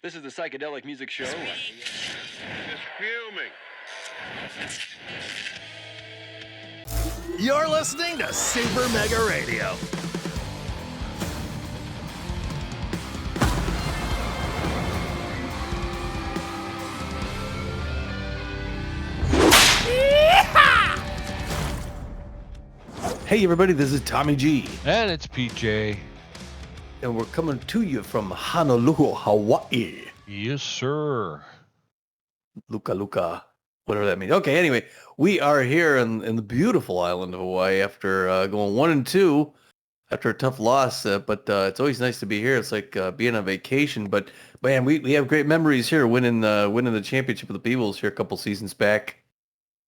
This is the Psychedelic Music Show. Just fuming. You're listening to Super Mega Radio. Hey everybody, this is Tommy G. And it's PJ. And we're coming to you from Honolulu, Hawaii. Yes, sir. Luka, whatever that means. Okay, anyway, we are here in the beautiful island of Hawaii after going 1-2 after a tough loss. But it's always nice to be here. It's like being on vacation. But man, we have great memories here, winning the championship of the Peoples here a couple seasons back.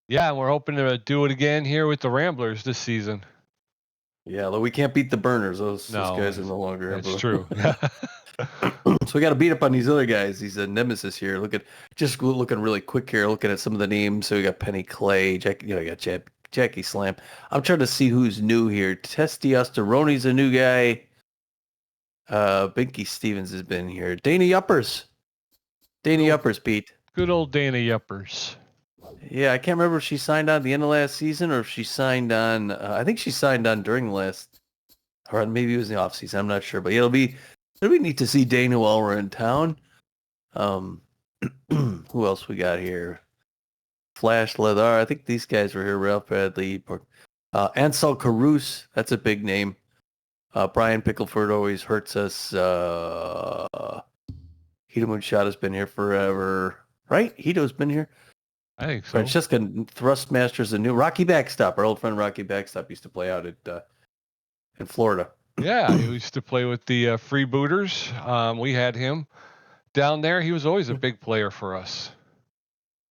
Yeah, and we're hoping to do it again here with the Ramblers this season. Yeah, although we can't beat the Burners. Those guys are no longer. That's true. So we got to beat up on these other guys. These Nemesis here. Looking really quick here. Looking at some of the names. So we got Penny Clay, Jackie Slam. I'm trying to see who's new here. Testy Osteroni's a new guy. Binky Stevens has been here. Dana Yuppers, Pete. Good old Dana Yuppers. Yeah, I can't remember if she signed on at the end of last season or if she signed on. I think she signed on during the last, or maybe it was in the off season. I'm not sure, but it'll be neat to see Dana while we're in town. Who else we got here? Flash Leather. I think these guys were here. Ralph Bradley, Ansel Caruso. That's a big name. Brian Pickleford always hurts us. Hito Moonshot has been here forever, right? Hito's been here. I think so. Francesca Thrustmaster's a new Rocky Backstop. Our old friend Rocky Backstop used to play out in Florida. Yeah, he used to play with the Freebooters. We had him down there. He was always a big player for us.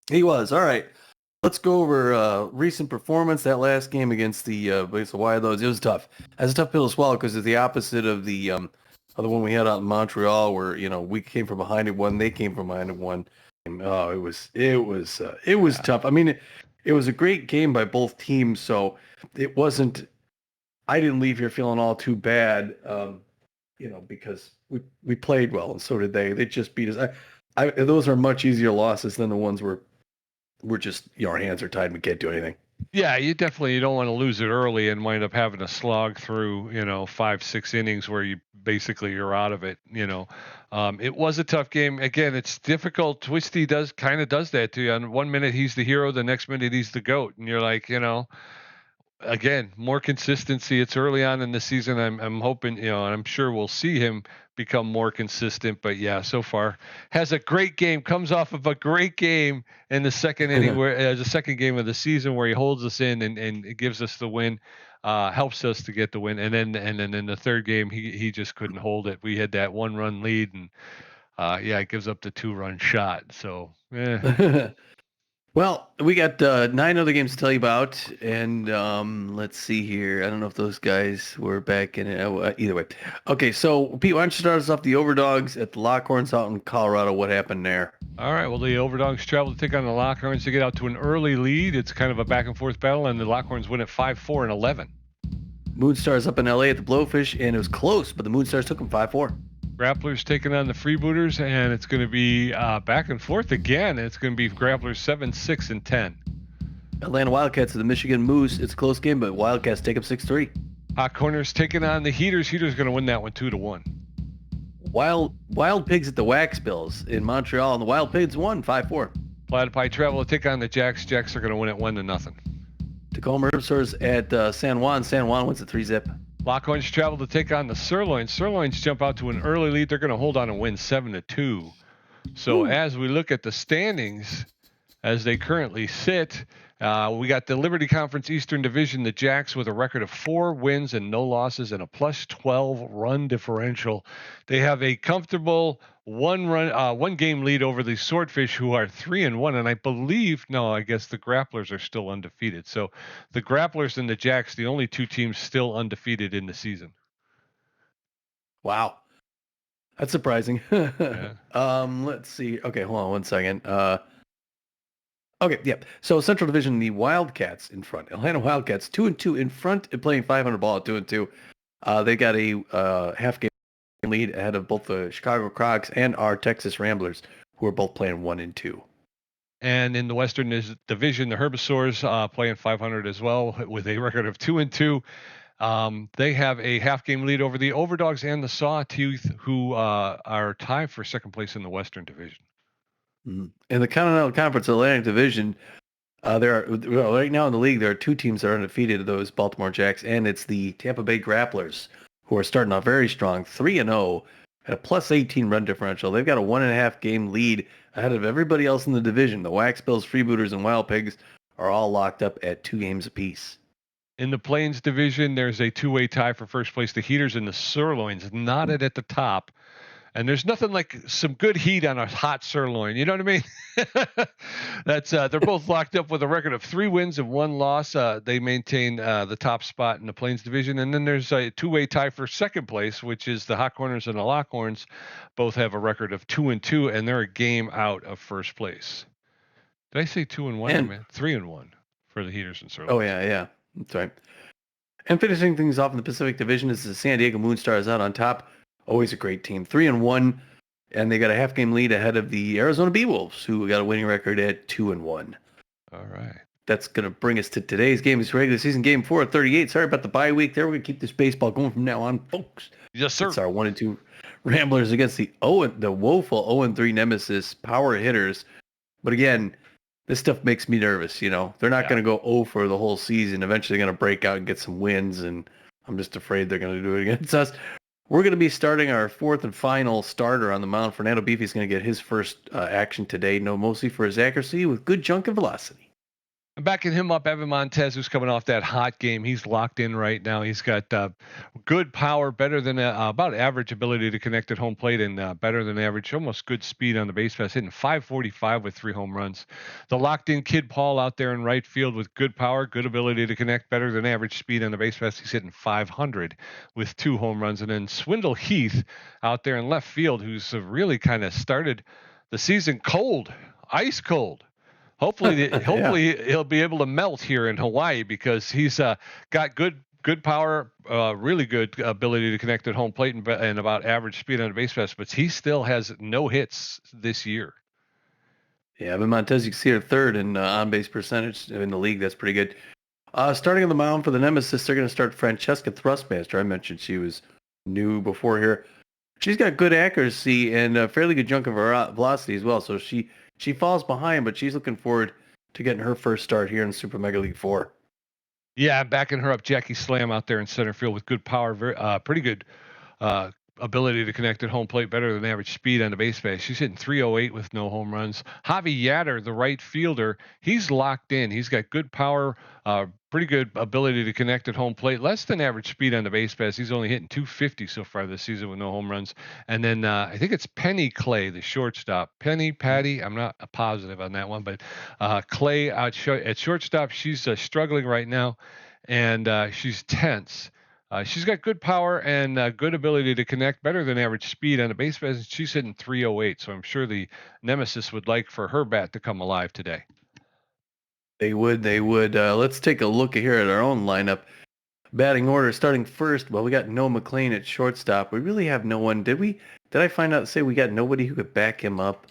He was. All right. Let's go over recent performance. That last game against the Wild, it was tough. It was a tough pill to swallow because it's the opposite of the one we had out in Montreal, where we came from behind and won. They came from behind and won. Oh, it was tough. I mean, it was a great game by both teams, so it wasn't. I didn't leave here feeling all too bad, because we played well and so did they. They just beat us. Those are much easier losses than the ones where we're just our hands are tied and we can't do anything. Yeah, you don't want to lose it early and wind up having to slog through 5-6 innings where you're out of it. It was a tough game. Again, it's difficult. Twisty does that to you. On 1 minute he's the hero, the next minute he's the GOAT, and you're like, again, more consistency. It's early on in the season. I'm hoping, and I'm sure we'll see him become more consistent. But yeah, so far has a great game. Comes off of a great game in the second inning, where the second game of the season, where he holds us in and it gives us the win. Helps us to get the win. And then in the third game, he just couldn't hold it. We had that 1-run lead, and it gives up the 2-run shot. So. Well, we got 9 other games to tell you about, and let's see here. I don't know if those guys were back in it. Either way. Okay, so Pete, why don't you start us off the Overdogs at the Lockhorns out in Colorado? What happened there? All right, well, the Overdogs travel to take on the Lockhorns to get out to an early lead. It's kind of a back-and-forth battle, and the Lockhorns win at 5-4 and 11. Moonstars up in L.A. at the Blowfish, and it was close, but the Moonstars took them 5-4. Grapplers taking on the Freebooters, and it's going to be back and forth again. It's going to be Grapplers 7-6 and 10. Atlanta Wildcats to the Michigan Moose. It's a close game, but Wildcats take up 6-3. Hot Corners taking on the Heaters. Heaters going to win that one 2-1. Wild Pigs at the Wax Bills in Montreal, and the Wild Pigs won 5-4. Platypi travel to take on the Jacks. Jacks are going to win it 1-0. Tacoma Herbstores at San Juan. San Juan wins at 3-zip. Lockhorns travel to take on the Sirloins. Sirloins jump out to an early lead. They're going to hold on and win 7-2. So as we look at the standings, as they currently sit, we got the Liberty Conference Eastern Division, the Jacks with a record of 4 wins and no losses and a +12 run differential. They have a comfortable one game lead over the Swordfish, who are 3-1, and I guess the Grapplers are still undefeated. So the Grapplers and the Jacks, the only 2 teams still undefeated in the season. Wow, that's surprising. Yeah. Let's see. Okay, hold on one second. Okay, yeah. So Central Division, the Wildcats in front. Atlanta Wildcats 2-2 in front and playing 500 ball at 2-2. They got a half game lead ahead of both the Chicago Crocs and our Texas Ramblers, who are both playing 1 and 2. And in the Western Division, the Herbivores playing 500 as well with a record of 2 and 2. They have a half-game lead over the Overdogs and the Sawtooth, who are tied for second place in the Western Division. In the Continental Conference Atlantic Division, right now in the league, there are 2 teams that are undefeated, those Baltimore Jacks, and it's the Tampa Bay Grapplers, who are starting off very strong, 3-0, at a plus 18 run differential. They've got a 1.5 game lead ahead of everybody else in the division. The Wax Bills, Freebooters, and Wild Pigs are all locked up at 2 games apiece. In the Plains Division, there's a 2-way tie for first place. The Heaters and the Sirloins knotted at the top. And there's nothing like some good heat on a hot sirloin. You know what I mean? They're both locked up with a record of 3 wins and 1 loss. They maintain the top spot in the Plains Division. And then there's a 2-way tie for second place, which is the Hot Corners and the Lockhorns. Both have a record of 2 and 2, and they're a game out of first place. Did I say 2 and 1? I meant 3 and 1 for the Heaters and Sirloins. Oh, yeah. That's right. And finishing things off in the Pacific Division is the San Diego Moonstars out on top. Always a great team. 3-1, and they got a half game lead ahead of the Arizona Beewolves, who got a winning record at 2-1. All right. That's going to bring us to today's game. It's regular season game 4 of 38. Sorry about the bye week there. We're going to keep this baseball going from now on, folks. Yes, sir. It's our 1 and 2 Ramblers against the woeful 0-3 Nemesis power hitters. But again, this stuff makes me nervous, you know. They're not going to go 0 for the whole season. Eventually they're going to break out and get some wins, and I'm just afraid they're going to do it against us. We're going to be starting our 4th and final starter on the mound. Fernando Beefy's going to get his first action today, known mostly for his accuracy with good junk and velocity. I'm backing him up, Evan Montez, who's coming off that hot game. He's locked in right now. He's got good power, better than about average ability to connect at home plate, and better than average, almost good speed on the base pass, hitting .545 with 3 home runs. The locked-in kid Paul out there in right field with good power, good ability to connect, better than average speed on the base pass. He's hitting .500 with 2 home runs. And then Swindle Heath out there in left field, who's really kind of started the season cold, ice cold. Hopefully he'll be able to melt here in Hawaii, because he's got good power, really good ability to connect at home plate, and about average speed on the base pass. But he still has no hits this year. Yeah, Evan Montez, you can see her 3rd in on-base percentage in the league. That's pretty good. Starting on the mound for the Nemesis, they're going to start Francesca Thrustmaster. I mentioned she was new before here. She's got good accuracy and a fairly good junk of velocity as well. So she falls behind, but she's looking forward to getting her first start here in Super Mega League 4. Yeah, backing her up, Jackie Slam out there in center field with good power, pretty good ability to connect at home plate, better than average speed on the base pass. She's hitting .308 with no home runs. Javi Yatter, the right fielder, he's locked in. He's got good power, pretty good ability to connect at home plate, less than average speed on the base pass. He's only hitting .250 so far this season with no home runs. And then I think it's Penny Clay, the shortstop. Patty, I'm not positive on that one, but Clay at shortstop, she's struggling right now, and she's tense. She's got good power and good ability to connect, better than average speed on the base pass. She's hitting .308, so I'm sure the Nemesis would like for her bat to come alive today. They would. Let's take a look here at our own lineup. Batting order, starting first. Well, we got Noah McLean at shortstop. We really have no one. Did I find out, say we got nobody who could back him up?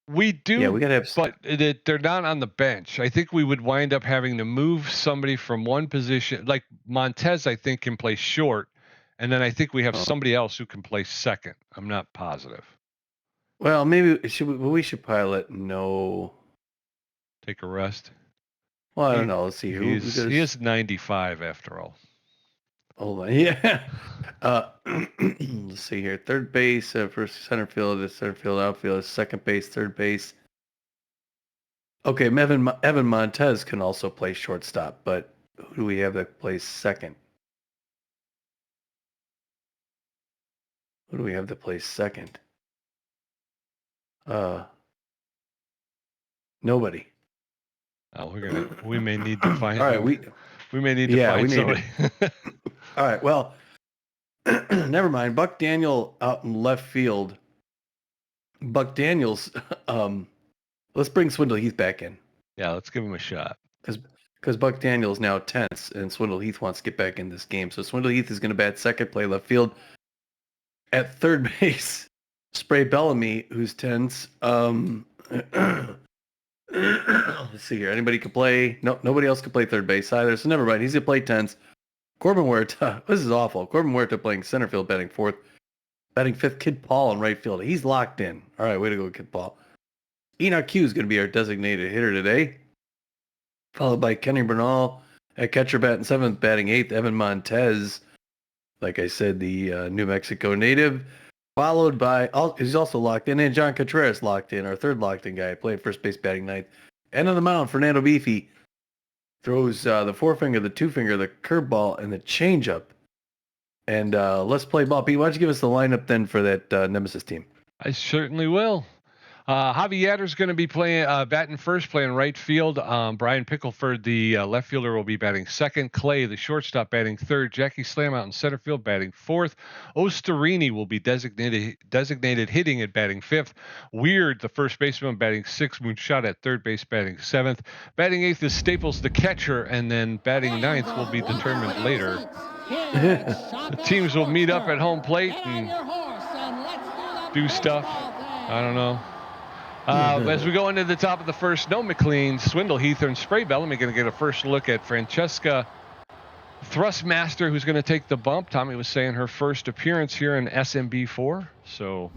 We do, yeah, we gotta have, but they're not on the bench. I think we would wind up having to move somebody from one position. Like Montez, I think, can play short, and then I think we have somebody else who can play second. I'm not positive. Well, maybe we should pilot no. Take a rest. Well, I don't know. Let's see. He is 95 after all. Hold on. Yeah. Let's see here. Third base, first center field, outfield, second base, third base. Okay, Evan Montez can also play shortstop, but who do we have that plays second? Who do we have that plays second? Nobody. Oh, we may need to find. All right, we may need to find somebody. All right, well, never mind. Buck Daniel out in left field. Buck Daniels, let's bring Swindle Heath back in. Yeah, let's give him a shot. Because Buck Daniels now tense, and Swindle Heath wants to get back in this game. So Swindle Heath is going to bat second, play left field. At third base, Spray Bellamy, who's tense. Let's see here. Anybody could play. No, nobody else could play third base either. So never mind. He's gonna play tense. Corbin Huerta. This is awful. Corbin Huerta playing center field, batting fourth, batting fifth. Kid Paul in right field. He's locked in. All right, way to go, Kid Paul. Enoch Q is gonna be our designated hitter today, followed by Kenny Bernal at catcher, batting seventh, batting eighth. Evan Montez, like I said, the New Mexico native. Followed by, he's also locked in, and John Contreras locked in, our third locked in guy, playing first base, batting ninth. End of the mound, Fernando Beefy throws the forefinger, the two finger, the curveball, and the changeup. And let's play ball. Pete, why don't you give us the lineup then for that Nemesis team? I certainly will. Javi Yatter's going to be playing batting first, playing right field. Brian Pickleford, the left fielder, will be batting second. Clay, the shortstop, batting third. Jackie Slam out in center field, batting fourth. Osterini will be designated hitting at batting fifth. Weird, the first baseman, batting sixth. Moonshot at third base, batting seventh. Batting eighth is Staples, the catcher, and then batting ninth will be determined later. The teams will meet up at home plate and do stuff. I don't know. As we go into the top of the first, no McLean, Swindle, Heath, and Spray Bellamy going to get a first look at Francesca Thrustmaster, who's going to take the bump. Tommy was saying her first appearance here in SMB4, so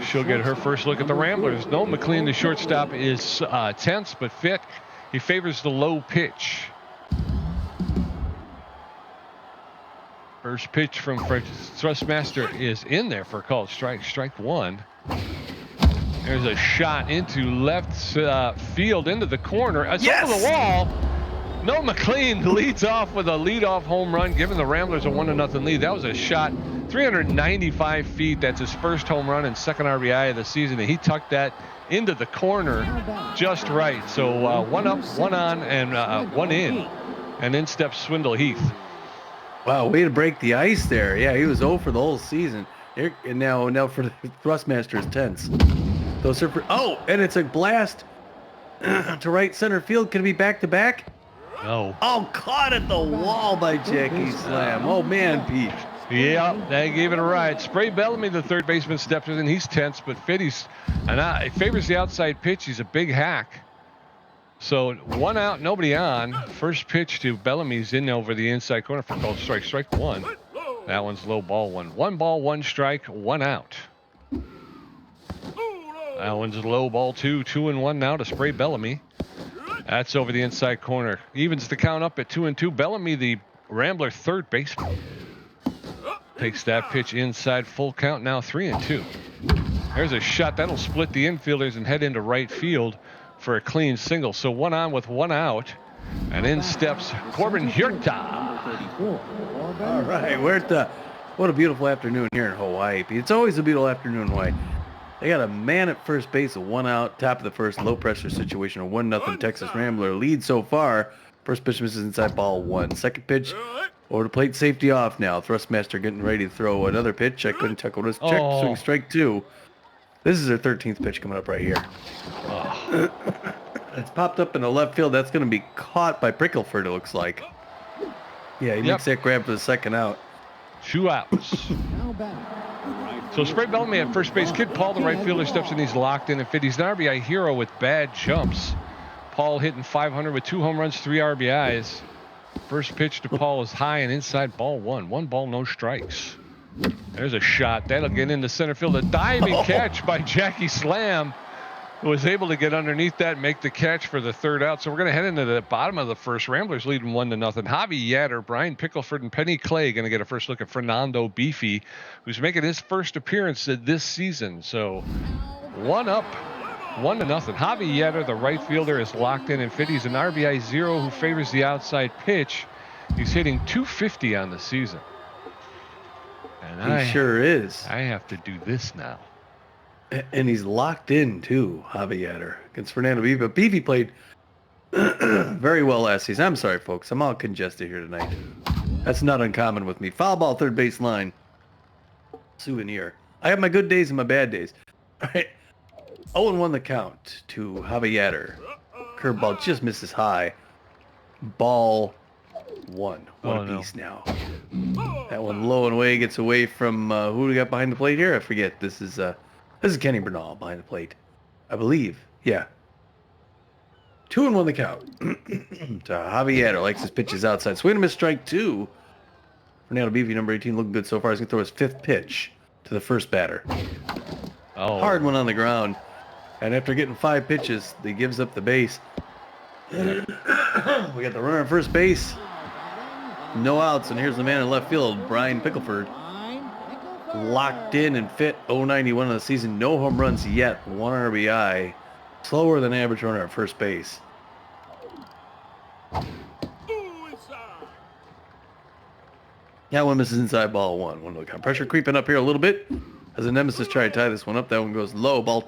she'll get her first look at the Ramblers. No McLean, the shortstop, is tense but fit. He favors the low pitch. First pitch from Thrustmaster is in there for a called strike. Strike one. There's a shot into left field into the corner. It's over the wall. No McLean leads off with a leadoff home run, giving the Ramblers a 1-0 lead. That was a shot 395 feet. That's his first home run and second RBI of the season. And he tucked that into the corner just right. So one up, one on, and one in. And in steps Swindle Heath. Wow, way to break the ice there. Yeah, he was 0 for the whole season. And now for the Thrustmaster is tense. Those are and it's a blast to right center field. Can it be back to back? No. Oh, caught at the wall by Jackie Slam. Oh man, Pete. Yeah, they gave it a ride. Spray Bellamy, the third baseman, steps in. He's tense but fit. He favors the outside pitch. He's a big hack. So one out, nobody on. First pitch to Bellamy's in over the inside corner for called strike. Strike one. That one's low ball one. 1 ball, 1 strike, 1 out. That one's low ball two. 2-1 now to Spray Bellamy. That's over the inside corner. Evens the count up at 2-2. Bellamy, the Rambler third baseman, takes that pitch inside, full count now 3-2. There's a shot that'll split the infielders and head into right field for a clean single. So 1 on with 1 out, and in steps Corbin Huerta. All right, Huerta. What a beautiful afternoon here in Hawaii. It's always a beautiful afternoon in Hawaii. They got a man at first base, a 1 out, top of the first, low pressure situation, a 1-0 Texas Rambler lead so far. First pitch misses inside, ball 1. Second pitch, over the plate, safety off now. Thrustmaster getting ready to throw another pitch. I couldn't check what it was. Check, swing, strike 2. This is their 13th pitch coming up right here. It's popped up in the left field. That's going to be caught by Prickleford, it looks like. Yeah, he makes that grab for the second out. 2 outs. So Spray Bellamy at first base. Kid Paul, the right fielder, steps in. He's locked in and fit. He's an RBI hero with bad jumps. Paul hitting .500 with 2 home runs, 3 RBIs. First pitch to Paul is high and inside, ball 1. 1 ball, no strikes. There's a shot. That'll get into center field. A diving catch by Jackie Slam, who was able to get underneath that and make the catch for the third out. So we're going to head into the bottom of the first. Ramblers leading 1-0. Javi Yatter, Brian Pickleford, and Penny Clay going to get a first look at Fernando Beefy, who's making his first appearance this season. So 1 up, 1-0. Javi Yatter, the right fielder, is locked in and fit. He's an RBI zero who favors the outside pitch. He's hitting .250 on the season. And he sure is. I have to do this now. And he's locked in, too, Javi Yatter, against Fernando Beefy. But Beefy played very well last season. I'm sorry, folks. I'm all congested here tonight. That's not uncommon with me. Foul ball, third base line. Souvenir. I have my good days and my bad days. All right. 0-1 the count to Javi Yatter. Curveball just misses high. Ball 1. What a beast now. That one low and away, gets away from who do we got behind the plate here? I forget. This is Kenny Bernal behind the plate, I believe. Yeah. 2-1 the count. To Javier, likes his pitches outside. Swing and miss, strike 2. Fernando Beefy, number 18, looking good so far. He's going to throw his 5th pitch to the first batter. Oh. Hard one on the ground. And after getting 5 pitches, he gives up the base. We got the runner at first base. No outs, and here's the man in left field, Brian Pickleford. Locked in and fit, 091 of the season. No home runs yet, 1 RBI. Slower than average runner at first base. Yeah, one misses inside, ball 1. One look. Pressure creeping up here a little bit as the Nemesis try to tie this one up. That one goes low, ball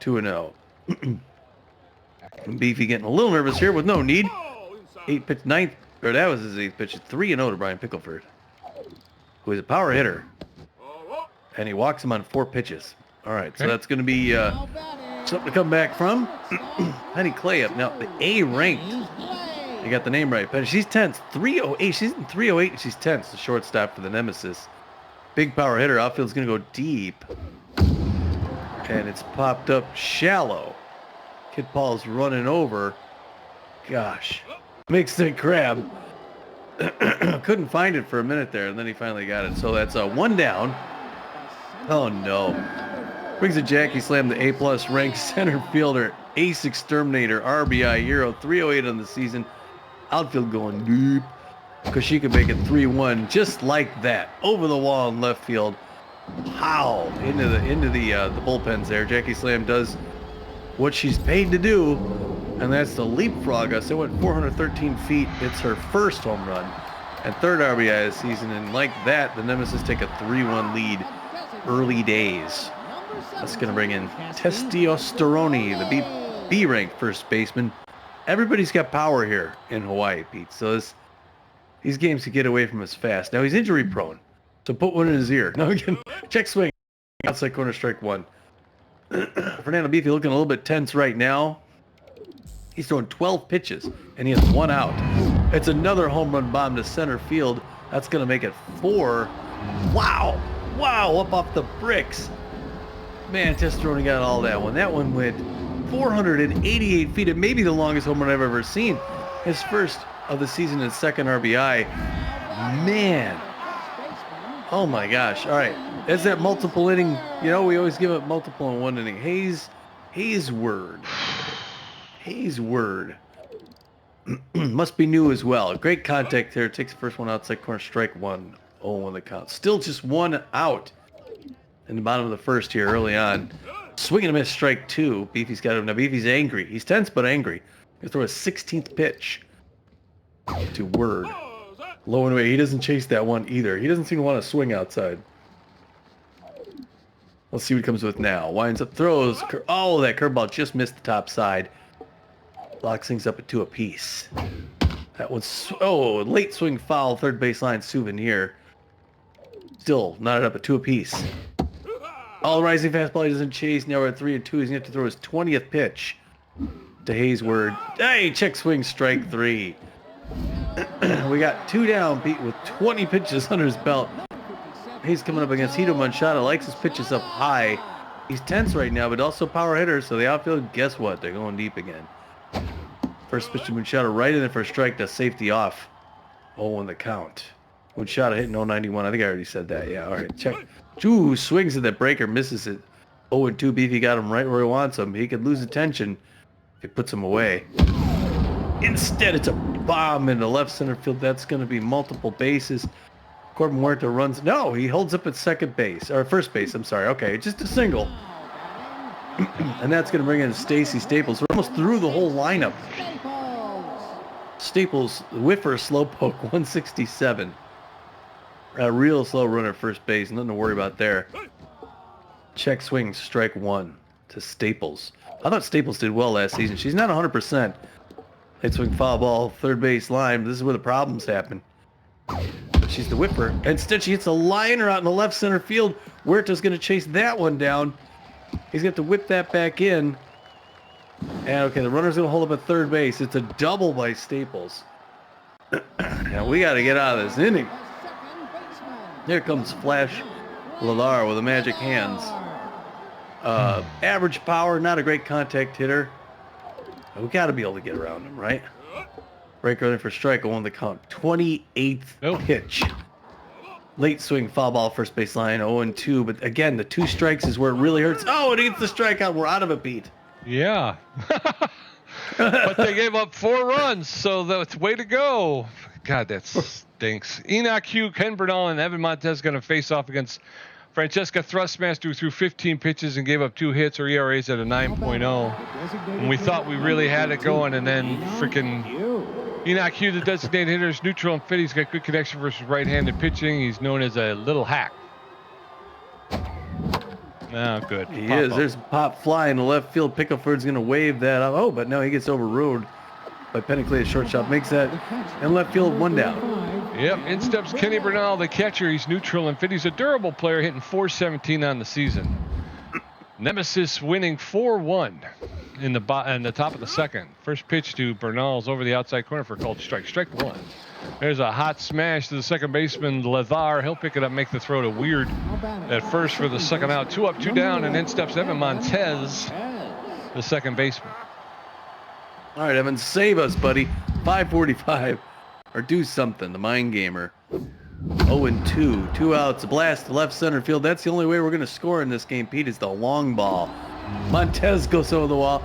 2. 2-0. Beefy getting a little nervous here with no need. 8 pitch, 9th, or that was his 8th pitch. 3-0 to Brian Pickleford, who is a power hitter. And he walks him on 4 pitches. All right, so that's going to be something to come back from. Penny Clay up now, the A ranked. You got the name right. Penny, she's 10th, 308. She's in 308, and she's 10th, the shortstop for the Nemesis. Big power hitter. Outfield's going to go deep. And it's popped up shallow. Kid Paul's running over. Gosh. Makes the crab. Couldn't find it for a minute there, and then he finally got it. So that's 1 down. Oh, no. Brings a Jackie Slam, the A-plus ranked center fielder, ace exterminator, RBI hero, 308 on the season. Outfield going deep because she could make it 3-1 just like that. Over the wall in left field. How into the bullpens there. Jackie Slam does what she's paid to do, and that's to leapfrog us. It went 413 feet. It's her first home run and 3rd RBI of the season, and like that, the Nemesis take a 3-1 lead early days. That's going to bring in Testosterone, the B-ranked first baseman. Everybody's got power here in Hawaii, Pete, so these games could get away from us fast. Now, he's injury prone, so put one in his ear. Now, again, check swing. Outside corner, strike 1. Fernando Beefy looking a little bit tense right now. He's throwing 12 pitches, and he has 1 out. It's another home run bomb to center field. That's going to make it 4. Wow. Wow, up off the bricks. Man, Testosterone got all that one. That one went 488 feet. It may be the longest home run I've ever seen. His first of the season and 2nd RBI. Man. Oh, my gosh. All right. That's that multiple inning. You know, we always give it multiple in 1 inning. Hayward. Must be new as well. Great contact there. Takes the first one outside corner, strike 1. 0-1 the count. Still just 1 out in the bottom of the first here early on. Swing and a miss, strike 2. Beefy's got him. Now Beefy's angry. He's tense but angry. He'll throw a 16th pitch to Word. Low and away. He doesn't chase that one either. He doesn't seem to want to swing outside. Let's see what he comes with now. Winds up, throws. Oh, that curveball just missed the top side. Locks things up at 2 apiece. That one's, late swing foul, 3rd baseline souvenir. Still knotted up at 2 apiece. All rising fastball, he doesn't chase. Now we're at 3-2. He's going to have to throw his 20th pitch to Hayward. Hey, check swing, strike 3. We got 2 down, Pete, with 20 pitches under his belt. He's coming up against Hito Manchada. Likes his pitches up high. He's tense right now, but also power hitter. So the outfield, guess what? They're going deep again. First pitch to Manchada, right in there for a strike to safety off. 0-1 the count. Manchada hitting 091. I think I already said that. Yeah, all right. Check. Ooh, swings at that breaker, misses it. 0-2. Beefy got him right where he wants him. He could lose attention if he puts him away. Instead, it's a bomb in the left center field. That's going to be multiple bases. Corbin Huerta runs. No, he holds up at second base, or first base. I'm sorry. Okay, just a single. And that's going to bring in Stacy Staples. We're almost through the whole lineup. Staples, whiffer, slowpoke, 167. A real slow runner at first base. Nothing to worry about there. Check swing, strike 1 to Staples. I thought Staples did well last season. She's not 100%. Late swing, foul ball, third base line. This is where the problems happen. She's the whipper. Instead, she hits a liner out in the left center field. Huerta's going to chase that one down. He's going to have to whip that back in. And, okay, the runner's going to hold up at third base. It's a double by Staples. Yeah, we got to get out of this inning. Here comes Flash Ladar with the magic hands. Average power, not a great contact hitter. We got to be able to get around him, right? Breaker in for strike on the count. 28th pitch. Late swing, foul ball, first base line, 0-2. But again, the 2 strikes is where it really hurts. Oh, it eats the strikeout. We're out of it, Pete. Yeah. But they gave up 4 runs, so that's way to go. God, that stinks. Enoch Hugh, Ken Bernal, and Evan Montez going to face off against Francesca Thrustmaster, who threw 15 pitches and gave up 2 hits. Her ERA's at a 9.0. And we thought we really had it going, and then freaking Enoch Hugh, the designated hitter, is neutral and fit. He's got good connection versus right-handed pitching. He's known as a little hack. Oh, good. He is. Up. There's a pop fly in the left field. Pickleford's going to wave that up. Oh, but no, he gets overruled by Penny Clay. Shortstop makes that in left field, 1 down. Yep, in steps Kenny Bernal, the catcher. He's neutral and fit. He's a durable player, hitting .417 on the season. Nemesis winning 4-1 in the top of the second. First pitch to Bernal's over the outside corner for a called strike. Strike 1. There's a hot smash to the second baseman, Levar. He'll pick it up, make the throw to Weird at first for the second out. 2 up, 2 down, and in steps Evan Montez, the second baseman. All right, Evan, save us, buddy. 5:45, or do something. The mind gamer. 0-2, 2 outs, a blast to left center field. That's the only way we're going to score in this game, Pete, is the long ball. Montez goes over the wall.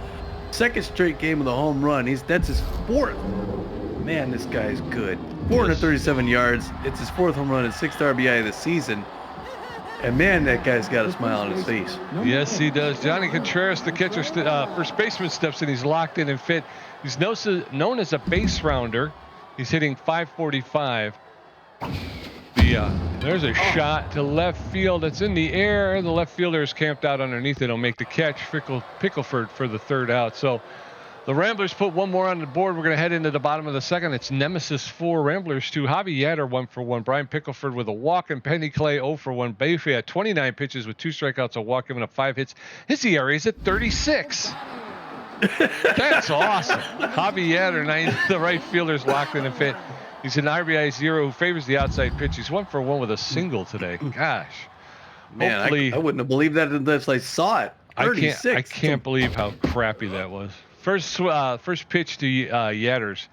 Second straight game with a home run. That's his 4th. Man, this guy's good. 437 yards. It's his 4th home run and 6th RBI of the season. And man, that guy's got a smile on his face. Yes, he does. Johnny Contreras, the catcher, first baseman, steps in. He's locked in and fit. He's known as a base rounder. He's hitting .545. There's a shot to left field. It's in the air. The left fielder is camped out underneath it. He'll make the catch. Pickleford for the 3rd out. So the Ramblers put 1 more on the board. We're going to head into the bottom of the second. It's Nemesis 4, Ramblers 2. Javi Yatter 1 for 1. Brian Pickleford with a walk, and Penny Clay 0 for 1. Bayfree had 29 pitches with 2 strikeouts, a walk, giving up 5 hits. His ERA is at 36. That's awesome. Javi Yatter, the right fielder's locked in and fit. He's an RBI 0 who favors the outside pitch. He's 1 for 1 with a single today. Gosh. Man, I wouldn't have believed that unless I saw it. 36. I can't believe how crappy that was. First pitch to Yatters.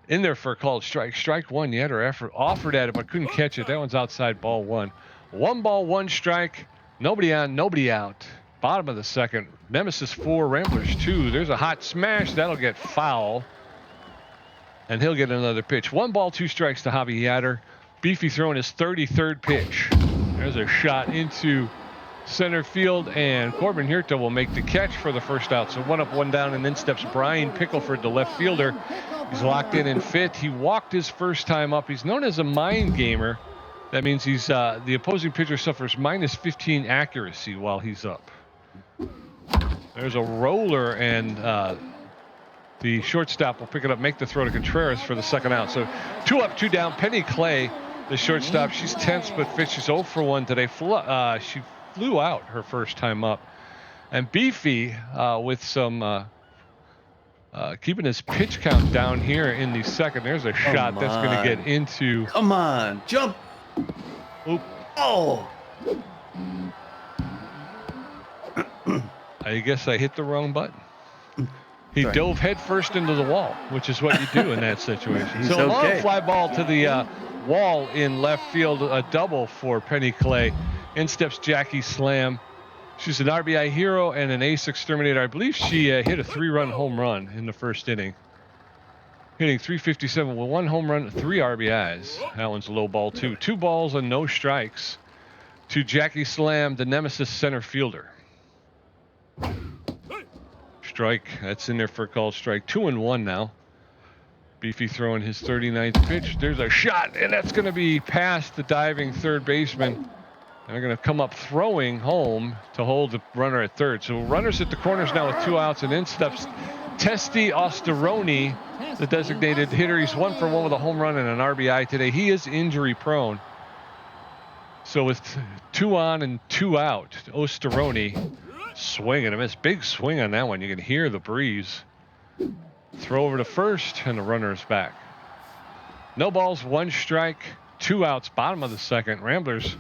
In there for a called strike. Strike 1. Yatter offered at it, but couldn't catch it. That one's outside, ball 1. 1 ball, 1 strike. Nobody on, nobody out. Bottom of the second. Nemesis 4, Ramblers 2. There's a hot smash. That'll get foul. And he'll get another pitch. 1 ball, 2 strikes to Javi Yatter. Beefy throwing his 33rd pitch. There's a shot into center field, and Corbin Hirta will make the catch for the first out. So 1 up, 1 down, and then steps Brian Pickleford, the left fielder. He's locked in and fit. He walked his first time up. He's known as a mind gamer. That means he's the opposing pitcher suffers -15 accuracy while he's up. There's a roller, and the shortstop will pick it up, make the throw to Contreras for the second out. So 2 up, 2 down. Penny Clay, the shortstop, she's tense but fit. She's 0 for 1 today. She flew out her first time up. And Beefy with some keeping his pitch count down here in the second. There's a shot that's going to get into. Come on, jump. Oop. Oh. I guess I hit the wrong button. He dove headfirst into the wall, which is what you do in that situation. So a long fly ball to the wall in left field, a double for Penny Clay. In steps Jackie Slam. She's an RBI hero and an ace exterminator. I believe she hit a 3-run home run in the first inning. Hitting .357 with 1 home run, 3 RBIs. That one's a low ball too. 2 balls and no strikes to Jackie Slam, the Nemesis center fielder. Strike. That's in there for a called strike. 2-1 now. Beefy throwing his 39th pitch. There's a shot, and that's going to be past the diving third baseman. And they're going to come up throwing home to hold the runner at third. So runners at the corners now with 2 outs, and in steps Testi Ostaroni, the designated hitter. He's 1 for 1 with a home run and an RBI today. He is injury prone. So with 2 on and 2 out, Ostaroni swing and a miss. Big swing on that one. You can hear the breeze. Throw over to first, and the runner is back. No balls, 1 strike, 2 outs, bottom of the second. Ramblers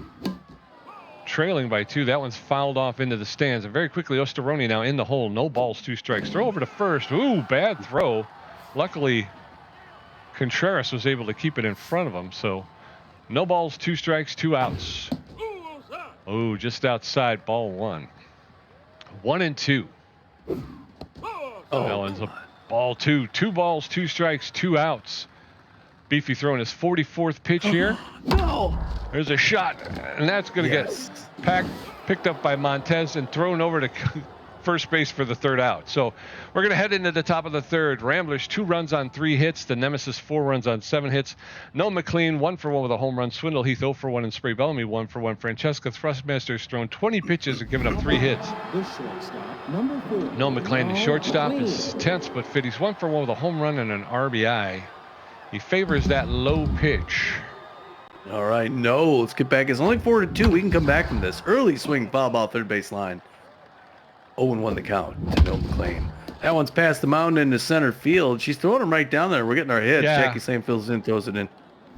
trailing by 2. That one's fouled off into the stands. And very quickly, Osteroni now in the hole. No balls, 2 strikes. Throw over to first. Ooh, bad throw. Luckily, Contreras was able to keep it in front of him. So no balls, 2 strikes, 2 outs. Oh, just outside, ball 1. 1-2. That one's a ball 2. 2 balls, 2 strikes, 2 outs. Beefy throwing his 44th pitch here. No. There's a shot, and that's going to get picked up by Montez and thrown over to first base for the 3rd out. So we're going to head into the top of the 3rd. Ramblers 2 runs on 3 hits. The Nemesis 4 runs on 7 hits. No McLean 1 for 1 with a home run. Swindle Heath 0 for 1 and Spray Bellamy 1 for 1. Francesca Thrustmaster's thrown 20 pitches and given up 3 hits. No McLean, the shortstop, is tense but fit. He's 1 for 1 with a home run and an RBI. He favors that low pitch. All right, no, let's get back. It's only 4-2. We can come back from this. Early swing, foul ball, 3rd base line. 0-1 the count to no McLean. That one's past the mound into center field. She's throwing him right down there. We're getting our hits. Yeah. Jackie Same fields in, throws it in.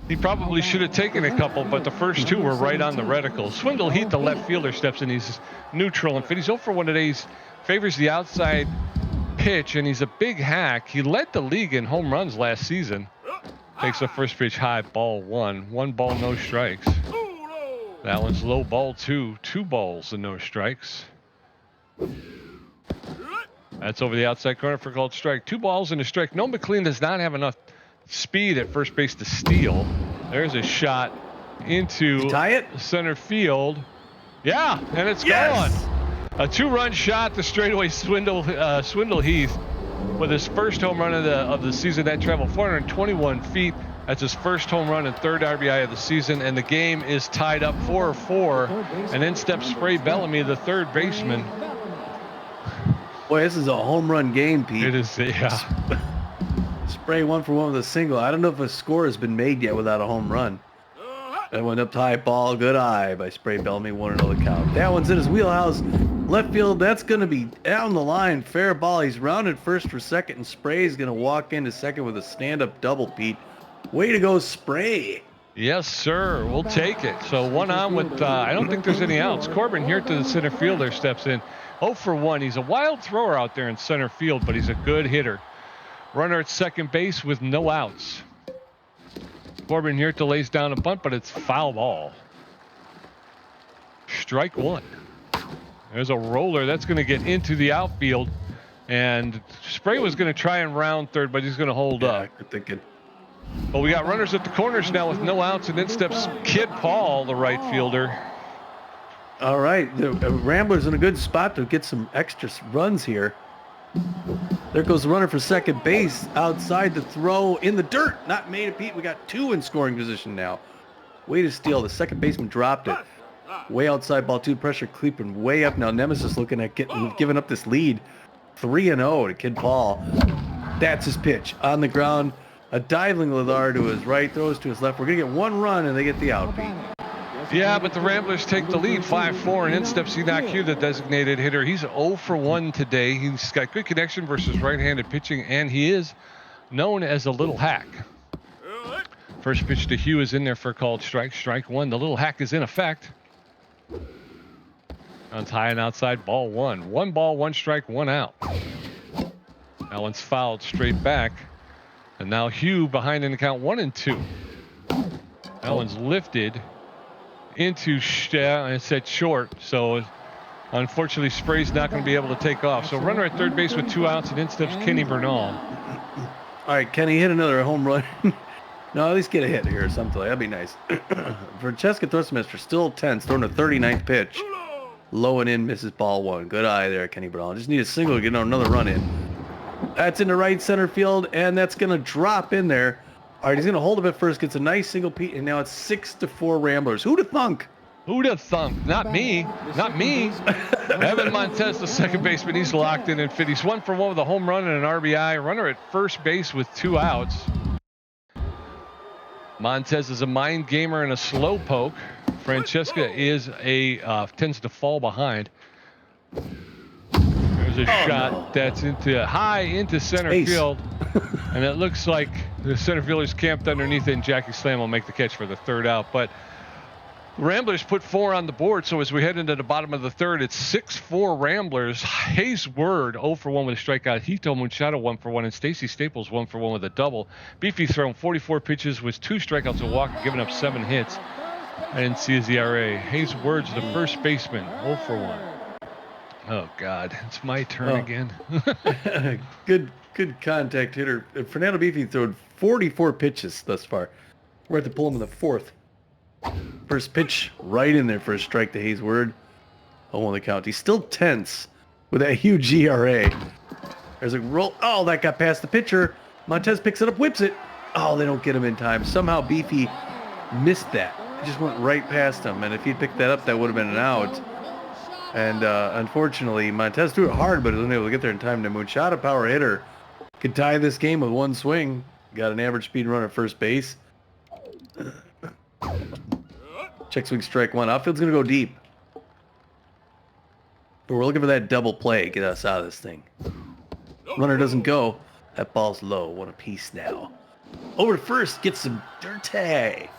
He probably should have taken a couple, but the first 2 were right on the reticle. Swindle Heath, the left fielder, steps in. He's neutral and fit. He's 0 for 1 today. He favors the outside pitch, and he's a big hack. He led the league in home runs last season. Takes the first pitch high, ball 1. 1 ball, no strikes. That one's low, ball 2. 2 balls and no strikes. That's over the outside corner for called strike. 2 balls and a strike. No, McLean does not have enough speed at first base to steal. There's a shot into center field. Yeah, and it's gone. A 2-run shot to straightaway Swindle Heath with his first home run of the season. That traveled 421 feet. That's his first home run and 3rd RBI of the season, and the game is tied up 4-4. And in steps Spray Bellamy, the 3rd baseman. Boy, this is a home run game, Pete. It is, yeah. Spray 1 for 1 with a single. I don't know if a score has been made yet without a home run. That went up high, ball, good eye by Spray Bellamy, 1-0 the count. That one's in his wheelhouse. Left field, that's going to be down the line. Fair ball. He's rounded first for second, and Spray's going to walk into second with a stand-up double, Pete. Way to go, Spray. Yes, sir. We'll take it. So 1 on with, I don't think there's any outs. Corbin here to the center fielder steps in. 0 for 1. He's a wild thrower out there in center field, but he's a good hitter. Runner at second base with no outs. Corbin here lays down a bunt, but it's foul ball. Strike 1. There's a roller that's going to get into the outfield, and Spray was going to try and round third, but he's going to hold up. I'm thinking. But we got runners at the corners now with no outs, and in steps Kid Paul, the right fielder. All right, the Ramblers in a good spot to get some extra runs here. There goes the runner for second base. Outside the throw in the dirt. Not made it, Pete. We got 2 in scoring position now. Way to steal. The second baseman dropped it. Way outside, ball 2. Pressure creeping way up. Now Nemesis looking at giving up this lead. 3-0 to Kid Paul. That's his pitch. On the ground. A diving Lazar to his right. Throws to his left. We're going to get 1 run and they get the out, Pete. Yeah, but the Ramblers take the lead 5-4, and in steps Enoch, the designated hitter. He's 0 for 1 today. He's got good connection versus right-handed pitching, and he is known as a little hack. First pitch to Hugh is in there for a called strike. Strike 1. The little hack is in effect. Runs high and outside, ball 1. 1 ball, 1 strike, 1 out. That one's fouled straight back. And now Hugh behind in the count 1-2. That one's lifted into it's at short, so unfortunately Spray's not going to be able to take off. So runner at third base with 2 outs, and in steps Kenny Bernal. All right, Kenny, hit another home run. No, at least get a hit here or something. That'd be nice. Francesca Thrustmaster still tense, throwing a 39th pitch. Low and in, misses ball 1. Good eye there, Kenny Bernal. Just need a single to get another run in. That's in the right center field, and that's going to drop in there. All right, he's going to hold it at first, gets a nice single, Pete, and now it's 6-4 Ramblers. Who'd have thunk? Who'd have thunk? Not me. Not me. Evan Montez, the second baseman, he's locked in and fit. He's 1 for 1 with a home run and an RBI. Runner at first base with 2 outs. Montez is a mind gamer and a slow poke. Francesca is tends to fall behind. There's There's a shot that's high into center field, and it looks like the center fielder's camped underneath it, and Jackie Slam will make the catch for the third out. But Ramblers put 4 on the board, so as we head into the bottom of the third, it's 6-4 Ramblers. Hayes Word 0 for 1 with a strikeout. Hito Munchado 1 for 1, and Stacy Staples 1 for 1 with a double. Beefy thrown 44 pitches with 2 strikeouts, a walk, giving up 7 hits. I didn't see his ERA. Hayes Word's the first baseman, 0 for 1. Oh God, it's my turn again. Good contact hitter. Fernando Beefy thrown 44 pitches thus far. We're at to pull him in the 4th. First pitch right in there for a strike to Hayes Word. 0 on the count. He's still tense with that huge ERA. There's a roll. Oh, that got past the pitcher. Montez picks it up, whips it. Oh, they don't get him in time. Somehow Beefy missed that. It just went right past him. And if he'd picked that up, that would have been an out. And unfortunately, Montez threw it hard, but he wasn't able to get there in time. The Munchada power hitter could tie this game with 1 swing. Got an average speed run at first base. Check swing, strike 1. Outfield's going to go deep. But we're looking for that double play. Get us out of this thing. Runner doesn't go. That ball's low. 1 apiece now. Over to first. Gets some dirty.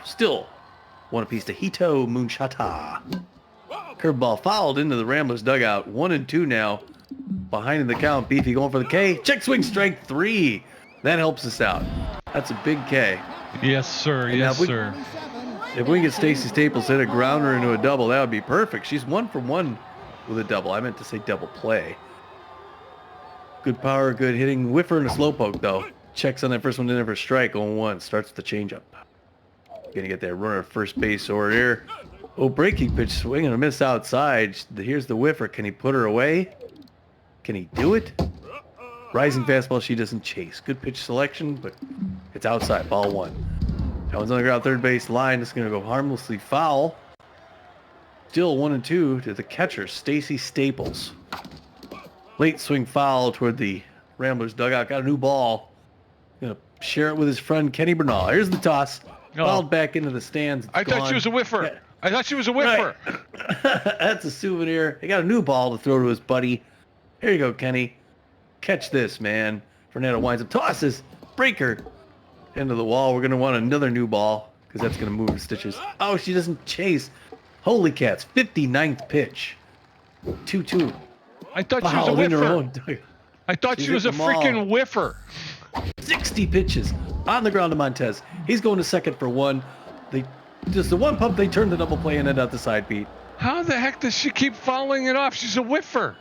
Still 1 apiece to Hito Munchata. Curveball fouled into the Ramblers dugout. 1-2 now. Behind in the count. Beefy going for the K. Check swing, strike 3. That helps us out. That's a big K. Yes, sir. Yes, sir. If we can get Stacy Staples to hit a grounder into a double, that would be perfect. She's 1 for 1 with a double. I meant to say double play. Good power, good hitting. Whiffer and a slowpoke, though. Checks on that first one in there for a strike. 0-1. Starts with the changeup. Gonna get that runner at first base over here. Oh, breaking pitch, swing and a miss outside. Here's the whiffer. Can he put her away? Can he do it? Rising fastball, she doesn't chase. Good pitch selection, but it's outside. Ball 1. That one's on the ground, third base line. It's going to go harmlessly foul. Still 1-2 to the catcher, Stacy Staples. Late swing foul toward the Ramblers dugout. Got a new ball. Going to share it with his friend Kenny Bernal. Here's the toss. Fouled back into the stands. I thought she was a whiffer. I thought she was a whiffer. Right. That's a souvenir. He got a new ball to throw to his buddy. Here you go, Kenny. Catch this, man. Fernando winds up, tosses, breaker into the wall. We're going to want another new ball because that's going to move the stitches. Oh, she doesn't chase. Holy cats, 59th pitch. 2-2. I thought she was a whiffer. I thought she was a freaking whiffer. 60 pitches on the ground to Montez. He's going to second for 1. Just the 1 pump, they turn the double play and end out the side, Pete. How the heck does she keep fouling it off? She's a whiffer.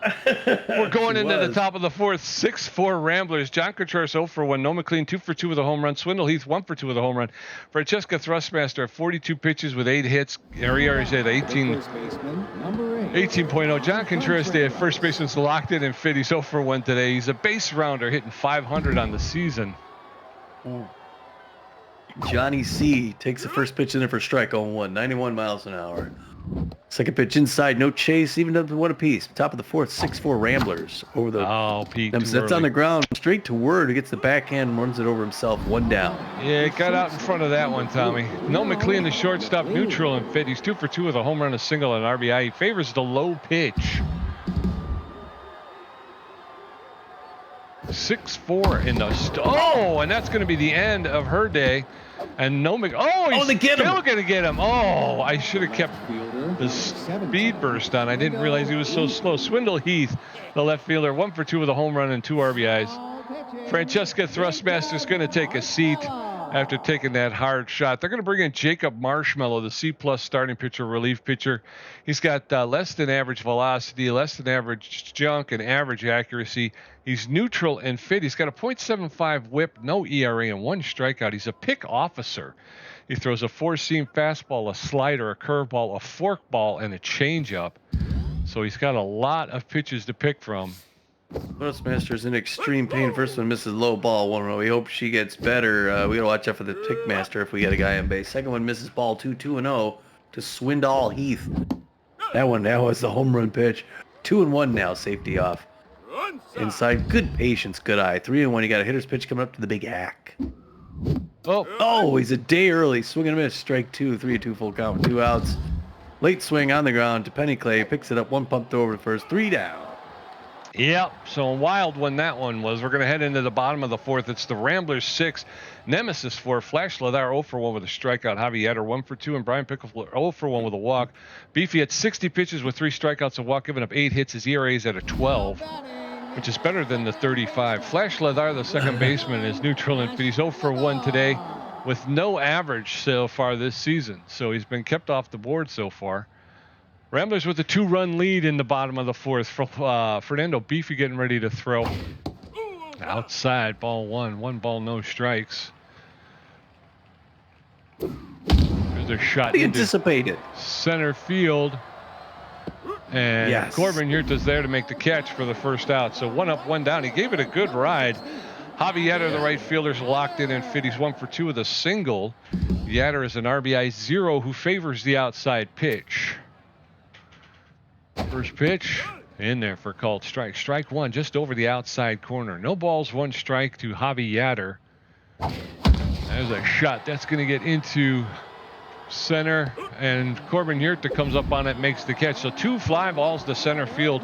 We're going into the top of the 4th. 6-4 Ramblers. John Contreras 0 for 1. Noah McLean 2 for 2 with a home run. Swindle Heath 1 for 2 with a home run. Francesca Thrustmaster 42 pitches with 8 hits. Area is at 18.0. John Contreras, the first baseman's locked in and fit. He's 0 for 1 today. He's a base rounder hitting 500 on the season. Johnny C takes the first pitch in there for strike 0-1. 91 miles an hour. Second pitch inside, no chase, even up to 1 apiece. Top of the 4th, 6-4 Ramblers over the. Oh, Pete, Nemesis. That's on the ground, straight to Word. Who gets the backhand and runs it over himself. 1 down. Yeah, got out in front of that one, Tommy. Noah McLean, the shortstop, neutral and fit. He's 2 for 2 with a home run, a single, and RBI. He favors the low pitch. 6-4 in the and that's going to be the end of her day. And no, he's still going to get him. Oh, I should have kept the speed burst on. I didn't realize he was so slow. Swindle Heath, the left fielder, 1 for 2 with a home run and 2 RBIs. Francesca Thrustmaster's going to take a seat after taking that hard shot. They're going to bring in Jacob Marshmallow, the C+ starting pitcher, relief pitcher. He's got less than average velocity, less than average junk, and average accuracy. He's neutral and fit. He's got a .75 whip, no ERA, and 1 strikeout. He's a pick officer. He throws a 4-seam fastball, a slider, a curveball, a forkball, and a changeup. So he's got a lot of pitches to pick from. Thrustmaster's in extreme pain. First one misses low ball 1-0. We hope she gets better. We got to watch out for the Pickmaster if we get a guy in base. Second one misses ball 2-0 to Swindle Heath. That one now is the home run pitch. 2-1 now, safety off. Inside, good patience, good eye. 3-1. You got a hitter's pitch coming up to the big hack. Oh, he's a day early. Swing and a miss. Strike 2. 3-2 full count with 2 outs. Late swing on the ground to Penny Clay. Picks it up, one pumped over to first, 3 down. Yep, so a wild one that one was. We're going to head into the bottom of the fourth. It's the Ramblers 6, Nemesis 4, Flash Ladar 0 for 1 with a strikeout, Javier 1 for 2, and Brian Pickleford 0 for 1 with a walk. Beefy at 60 pitches with 3 strikeouts, a walk, giving up 8 hits. His ERA is at a 12, which is better than the 35. Flash Ladar, the second baseman, is neutral, and he's 0 for 1 today with no average so far this season. So he's been kept off the board so far. Ramblers with a 2-run lead in the bottom of the fourth. Fernando Beefy getting ready to throw. Outside, ball 1. 1 ball, no strikes. There's a shot into Anticipated. center field. And Yes. Corbin Huerta's there to make the catch for the first out. So 1 up, 1 down. He gave it a good ride. Javier, the right fielder's locked in and fit. He's 1 for 2 with a single. Yatter is an RBI 0 who favors the outside pitch. First pitch in there for called strike. Strike 1 just over the outside corner. No balls, 1 strike to Javier. There's a shot that's going to get into center, and Corbin Huerta comes up on it, makes the catch. So 2 fly balls to center field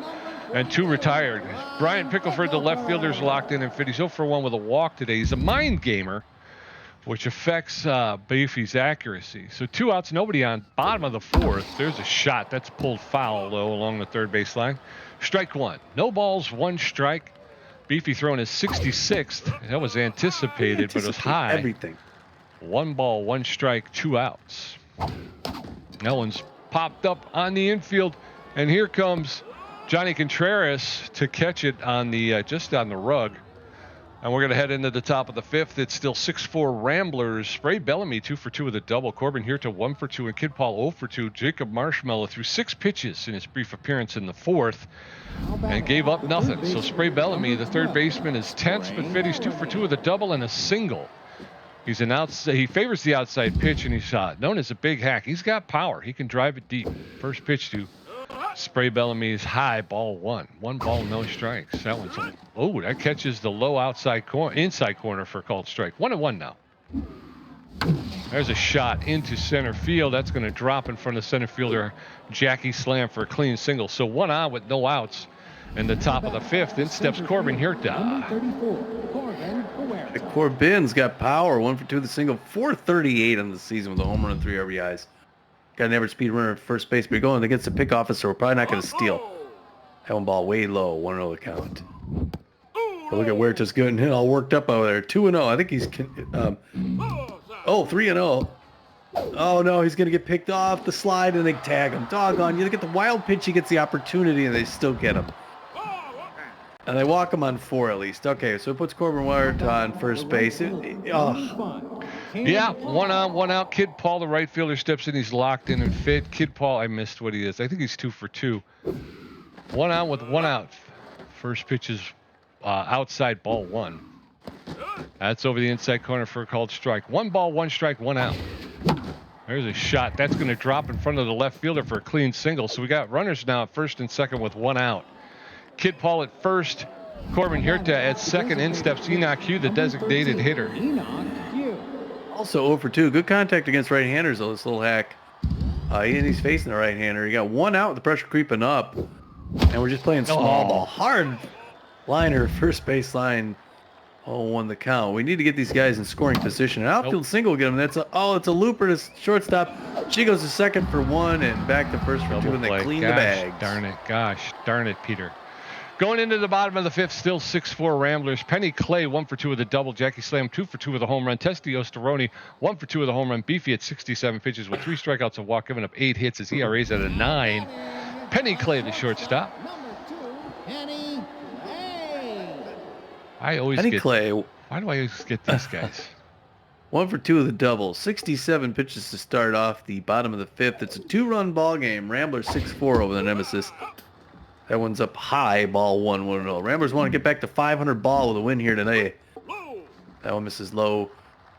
and 2 retired. Brian Pickleford, the left fielder's locked in and fit. He's 0 for 1 with a walk today. He's a mind gamer, which affects Beefy's accuracy. So 2 outs, nobody on. Bottom of the fourth. There's a shot that's pulled foul, though, along the third baseline. Strike 1. No balls, 1 strike. Beefy throwing his 66th. That was anticipated, but it was high. Everything. 1 ball, 1 strike, 2 outs. That one's popped up on the infield, and here comes Johnny Contreras to catch it on the just on the rug. And we're going to head into the top of the fifth. It's still 6-4 Ramblers. Spray Bellamy 2 for 2 with a double. Corbin Huerta 1 for 2, and Kid Paul 0 for 2. Jacob Marshmallow threw 6 pitches in his brief appearance in the fourth and gave up nothing. So Spray Bellamy, the third baseman, is tense, but fit. He's 2 for 2 with a double and a single. He's an outside. He favors the outside pitch, and he's known as a big hack. He's got power. He can drive it deep. First pitch to Spray Bellamy's high, ball 1. 1 ball, no strikes. That one's that catches the low outside corner, inside corner for a called strike. 1-1 now. There's a shot into center field. That's going to drop in front of center fielder Jackie Slam for a clean single. So 1 out with no outs in the top of the fifth. In steps Corbin Huerta. Corbin's got power. 1 for 2 with a single. 438 on the season with a home run and 3 RBIs. Got an average speed runner at first base, but you're going against the pick officer. So we're probably not going to steal. That 1 ball way low. 1-0 the count. But look at Huerta's good and hit all worked up over there. 2-0. I think he's 3-0. Oh no, he's gonna get picked off the slide and they tag him. Doggone, you look at the wild pitch, he gets the opportunity and they still get him. And they walk him on 4 at least. Okay, so it puts Corbin Huerta on first base. Yeah, 1 on, 1 out. Kid Paul, the right fielder, steps in. He's locked in and fit. Kid Paul, I missed what he is. I think he's 2 for 2. 1 out with 1 out. First pitch is outside, ball 1. That's over the inside corner for a called strike. 1 ball, 1 strike, 1 out. There's a shot. That's going to drop in front of the left fielder for a clean single. So we got runners now at first and second with 1 out. Kid Paul at first. Corbin Huerta at second. In steps Enoch Hugh, the designated hitter. Also 0 for 2. Good contact against right-handers, though, this little hack. He's facing the right-hander. He got 1 out with the pressure creeping up. And we're just playing small ball. Hard liner, first baseline. 0-1 the count. We need to get these guys in scoring position. An outfield single will get them. It's a looper to shortstop. She goes to second for 1 and back to first for 2, and they clean the bag. Gosh darn it, Peter. Going into the bottom of the fifth, still 6-4 Ramblers. Penny Clay 1 for 2 with a double. Jackie Slam 2 for 2 with a home run. Testy Ostoroni 1 for 2 with a home run. Beefy at 67 pitches with 3 strikeouts, a walk, giving up 8 hits. His ERA's at a 9. Penny Clay, the shortstop. Clay. Why do I always get these guys? 1 for 2 with a double. 67 pitches to start off the bottom of the fifth. It's a 2-run ball game. Ramblers 6-4 over the Nemesis. That one's up high, ball 1-1-0. Ramblers want to get back to 500 ball with a win here today. That one misses low,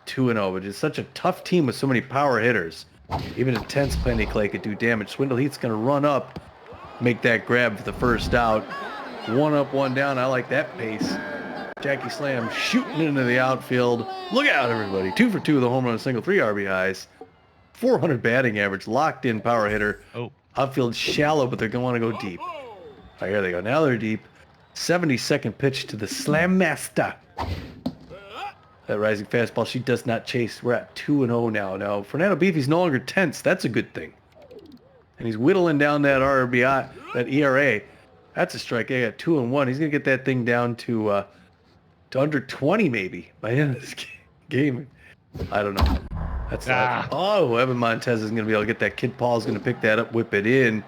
2-0. But it's such a tough team with so many power hitters. Even a tense Penny Clay could do damage. Swindle Heat's going to run up, make that grab for the first out. 1 up, 1 down. I like that pace. Jackie Slam shooting into the outfield. Look out, everybody. 2 for 2 with a home run, a single, 3 RBIs. .400 batting average, locked in power hitter. Oh. Outfield shallow, but they're going to want to go deep. All right, here they go. Now they're deep. 72nd pitch to the Slam Master. That rising fastball, she does not chase. We're at 2-0 now. Now, Fernando Beefy's no longer tense. That's a good thing. And he's whittling down that RBI, that ERA. That's a strike. They got 2-1. He's going to get that thing down to under 20 maybe by the end of this game. I don't know. That's oh, Evan Montez isn't going to be able to get that. Kid Paul's going to pick that up, whip it in.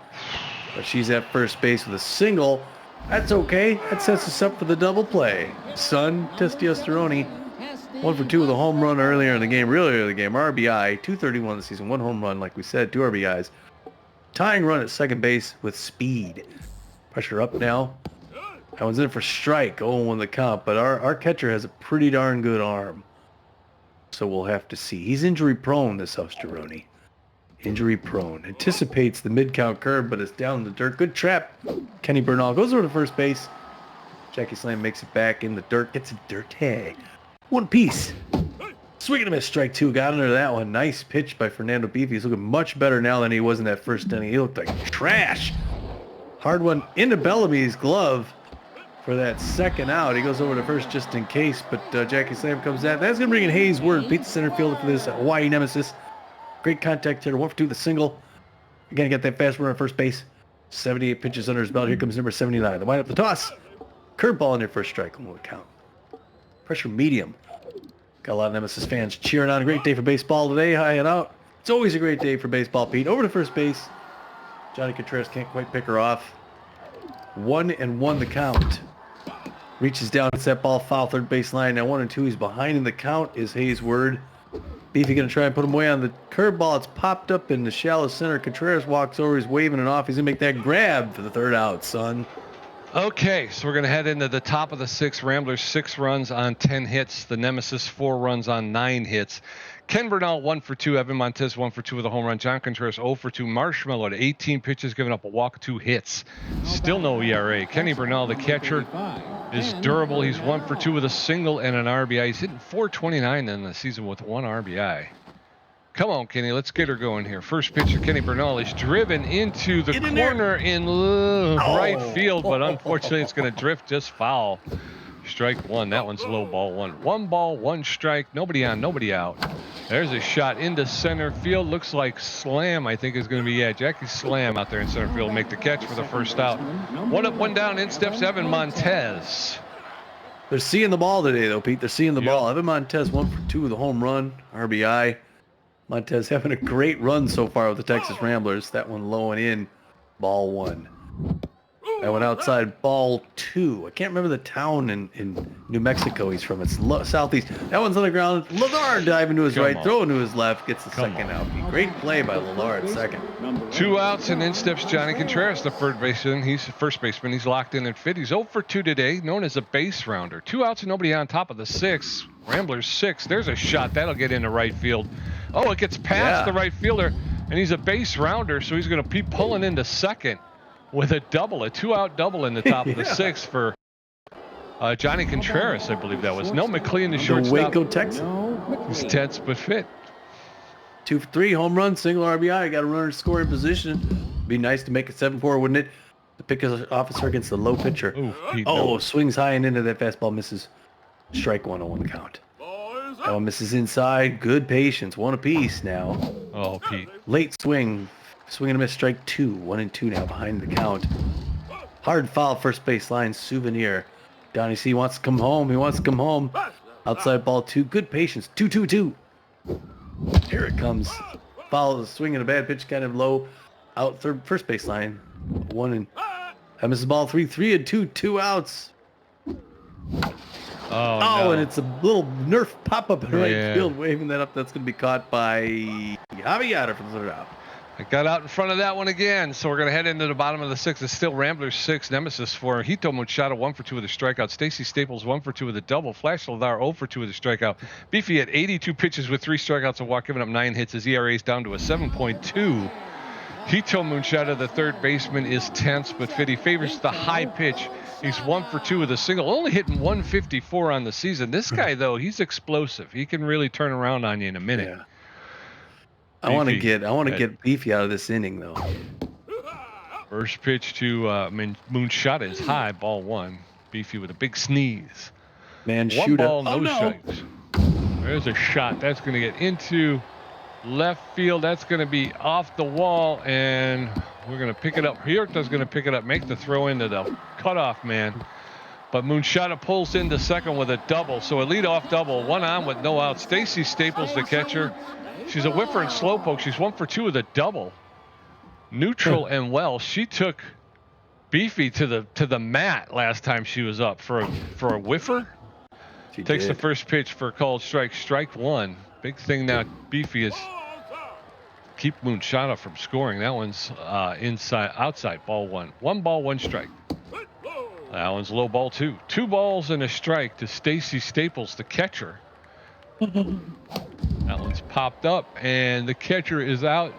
But she's at first base with a single. That's okay. That sets us up for the double play. Son, Testosterone, 1 for 2 with a home run earlier in the game, really early in the game. RBI, 231 this season, 1 home run, like we said, 2 RBIs. Tying run at second base with speed. Pressure up now. That one's in for strike. 0-1 the count, but our catcher has a pretty darn good arm. So we'll have to see. He's injury prone, this Testosterone. Injury prone. Anticipates the mid-count curve, but it's down in the dirt. Good trap. Kenny Bernal goes over to first base. Jackie Slam makes it back in the dirt. Gets a dirty. 1 piece. Swing and a miss. Strike 2. Got under that one. Nice pitch by Fernando Beefy. He's looking much better now than he was in that first inning. He looked like trash. Hard one into Bellamy's glove for that second out. He goes over to first just in case, but Jackie Slam comes out. That's going to bring in Hayes Word. Beats the center fielder for this Hawaii Nemesis. Great contact hitter. 1 for 2 the single. Again, got that fast runner at first base. 78 pitches under his belt. Here comes number 79. The wind up the toss. Curveball in there for a strike. One will count. Pressure medium. Got a lot of Nemesis fans cheering on. A great day for baseball today. High and out. It's always a great day for baseball, Pete. Over to first base. Johnny Contreras can't quite pick her off. 1-1 the count. Reaches down. It's that ball foul third base line. Now 1-2. He's behind in the count is Hayes Word. Beefy going to try and put him away on the curveball. It's popped up in the shallow center. Contreras walks over. He's waving it off. He's going to make that grab for the third out, son. Okay, so we're going to head into the top of the 6th. Ramblers 6 runs on 10 hits. The Nemesis 4 runs on 9 hits. Ken Bernal 1 for 2. Evan Montez 1 for 2 with a home run. John Contreras 0 for 2. Marshmallow at 18 pitches, giving up a walk, 2 hits. Still no ERA. Kenny Bernal, the catcher, is durable. He's 1 for 2 with a single and an RBI. He's hitting .429 in the season with 1 RBI. Come on, Kenny. Let's get her going here. First pitch of Kenny Bernal is driven into the corner in right field, but unfortunately it's going to drift just foul. Strike 1. That one's low ball 1. 1 ball, 1 strike. Nobody on, nobody out. There's a shot into center field. Looks like Slam, I think, is going to be, Jackie Slam out there in center field. Make the catch for the first out. 1 up, 1 down. In steps Evan Montez. They're seeing the ball today, though, Pete. They're seeing the ball. Evan Montez 1 for 2 with a home run, RBI. Montez having a great run so far with the Texas Ramblers. That one low and in. Ball 1. That one outside, ball 2. I can't remember the town in New Mexico he's from. It's southeast. That one's on the ground. Ladar diving to his right, throwing to his left. Gets the second out. Great play by Ladar at second. 2 outs, and in steps Johnny Contreras, the third baseman. He's first baseman. He's locked in and fit. He's 0 for 2 today, known as a base rounder. 2 outs and nobody on top of the 6th. Ramblers 6. There's a shot. That'll get into right field. Oh, it gets past the right fielder, and he's a base rounder, so he's going to be pulling into second with a double, a 2-out double in the top of the 6th for Johnny Contreras, I believe that was. No, McLean, the shortstop. Waco, Texas. He's tense but fit. 2 for 3, home run, single RBI. Got a runner scoring position. Be nice to make it 7-4, wouldn't it? The pick officer against the low pitcher. Ooh, swings high and into that fastball, misses. Strike 1 on the count. That one misses inside. Good patience. 1 apiece now. Oh, Pete. Late swing. Swing and a miss. Strike 2. 1-2 now behind the count. Hard foul first base line. Souvenir. Donnie C wants to come home. He wants to come home. Outside ball 2. Good patience. 2-2-2. Here it comes. Foul the swing and a bad pitch, kind of low. Out first base line. 1 and that misses ball 3. 3-2. 2 outs. Oh, no. And it's a little Nerf pop-up in right field, waving that up. That's going to be caught by Javier for the third out. I got out in front of that one again, so we're going to head into the bottom of the 6th. It's still Ramblers 6, Nemesis 4. Hito Machado 1 for 2 with a strikeout. Stacy Staples 1 for 2 with a double. Flash Ladar 0 for 2 with a strikeout. Beefy at 82 pitches with 3 strikeouts and walk, giving up 9 hits. His ERA is down to a 7.2. Hito Machado, the third baseman, is tense but fit. He favors the high pitch. He's 1 for 2 with a single, only hitting 154 on the season. This guy, though, he's explosive. He can really turn around on you in a minute. I want to Beefy get Beefy out of this inning though. First pitch to Moonshot is high, ball 1. Beefy with a big sneeze. Man, One shoot ball, it. no Oh, no. strikes. There's a shot. That's going to get into left field. That's going to be off the wall, and we're going to pick it up. Huerta's going to pick it up, make the throw into the cutoff man. But Moonshot pulls into second with a double. So a leadoff double, 1 on with no out. Stacy Staples, the catcher. She's a whiffer and slowpoke. She's 1 for 2 with a double. Neutral and well. She took Beefy to the mat last time she was up for a whiffer. She Takes the did. first pitch for a called strike. Strike 1. Big thing now. Beefy is keep Moonshot from scoring. That one's outside. Ball 1. 1 ball, 1 strike. That one's low, ball 2. 2 balls and a strike to Stacy Staples, the catcher. That one's popped up, and the catcher is out.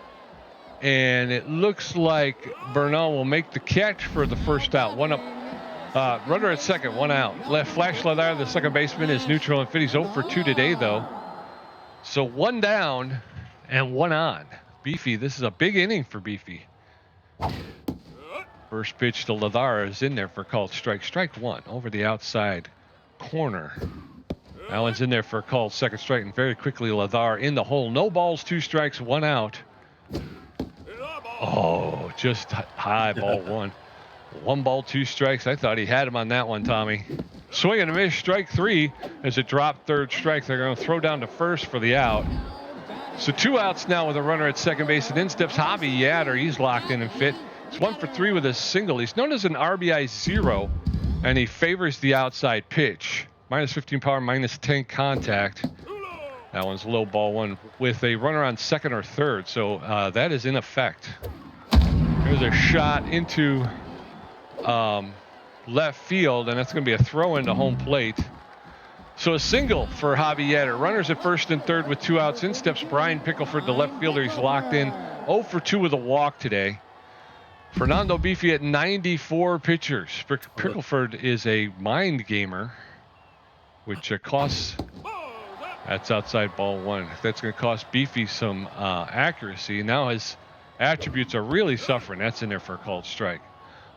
And it looks like Bernal will make the catch for the first out. 1 up. Runner at second, 1 out. Left Flash Ladar, the second baseman, is neutral and fit. He's 0 for 2 today, though. So 1 down and 1 on. Beefy, this is a big inning for Beefy. First pitch to Ladar is in there for a called strike. Strike 1 over the outside corner. That one's in there for a called second strike, and very quickly Ladar in the hole. No balls, 2 strikes, 1 out. Oh, just high, ball 1. 1 ball, 2 strikes. I thought he had him on that one, Tommy. Swing and a miss, strike 3 as it dropped third strike. They're going to throw down to first for the out. So 2 outs now with a runner at second base, and in steps Javi Yatter. He's locked in and fit. He's 1 for 3 with a single. He's known as an RBI 0, and he favors the outside pitch. Minus 15 power, minus 10 contact. That one's low, ball 1 with a runner on second or third. So that is in effect. There's a shot into left field, and that's going to be a throw into home plate. So a single for Javi Yatter. Runners at first and third with 2 outs. In steps Brian Pickleford, the left fielder. He's locked in. 0 for 2 with a walk today. Fernando Beefy at 94 pitchers. Pickleford is a mind gamer, which costs. That's outside, ball 1. That's going to cost Beefy some accuracy. Now his attributes are really suffering. That's in there for a called strike.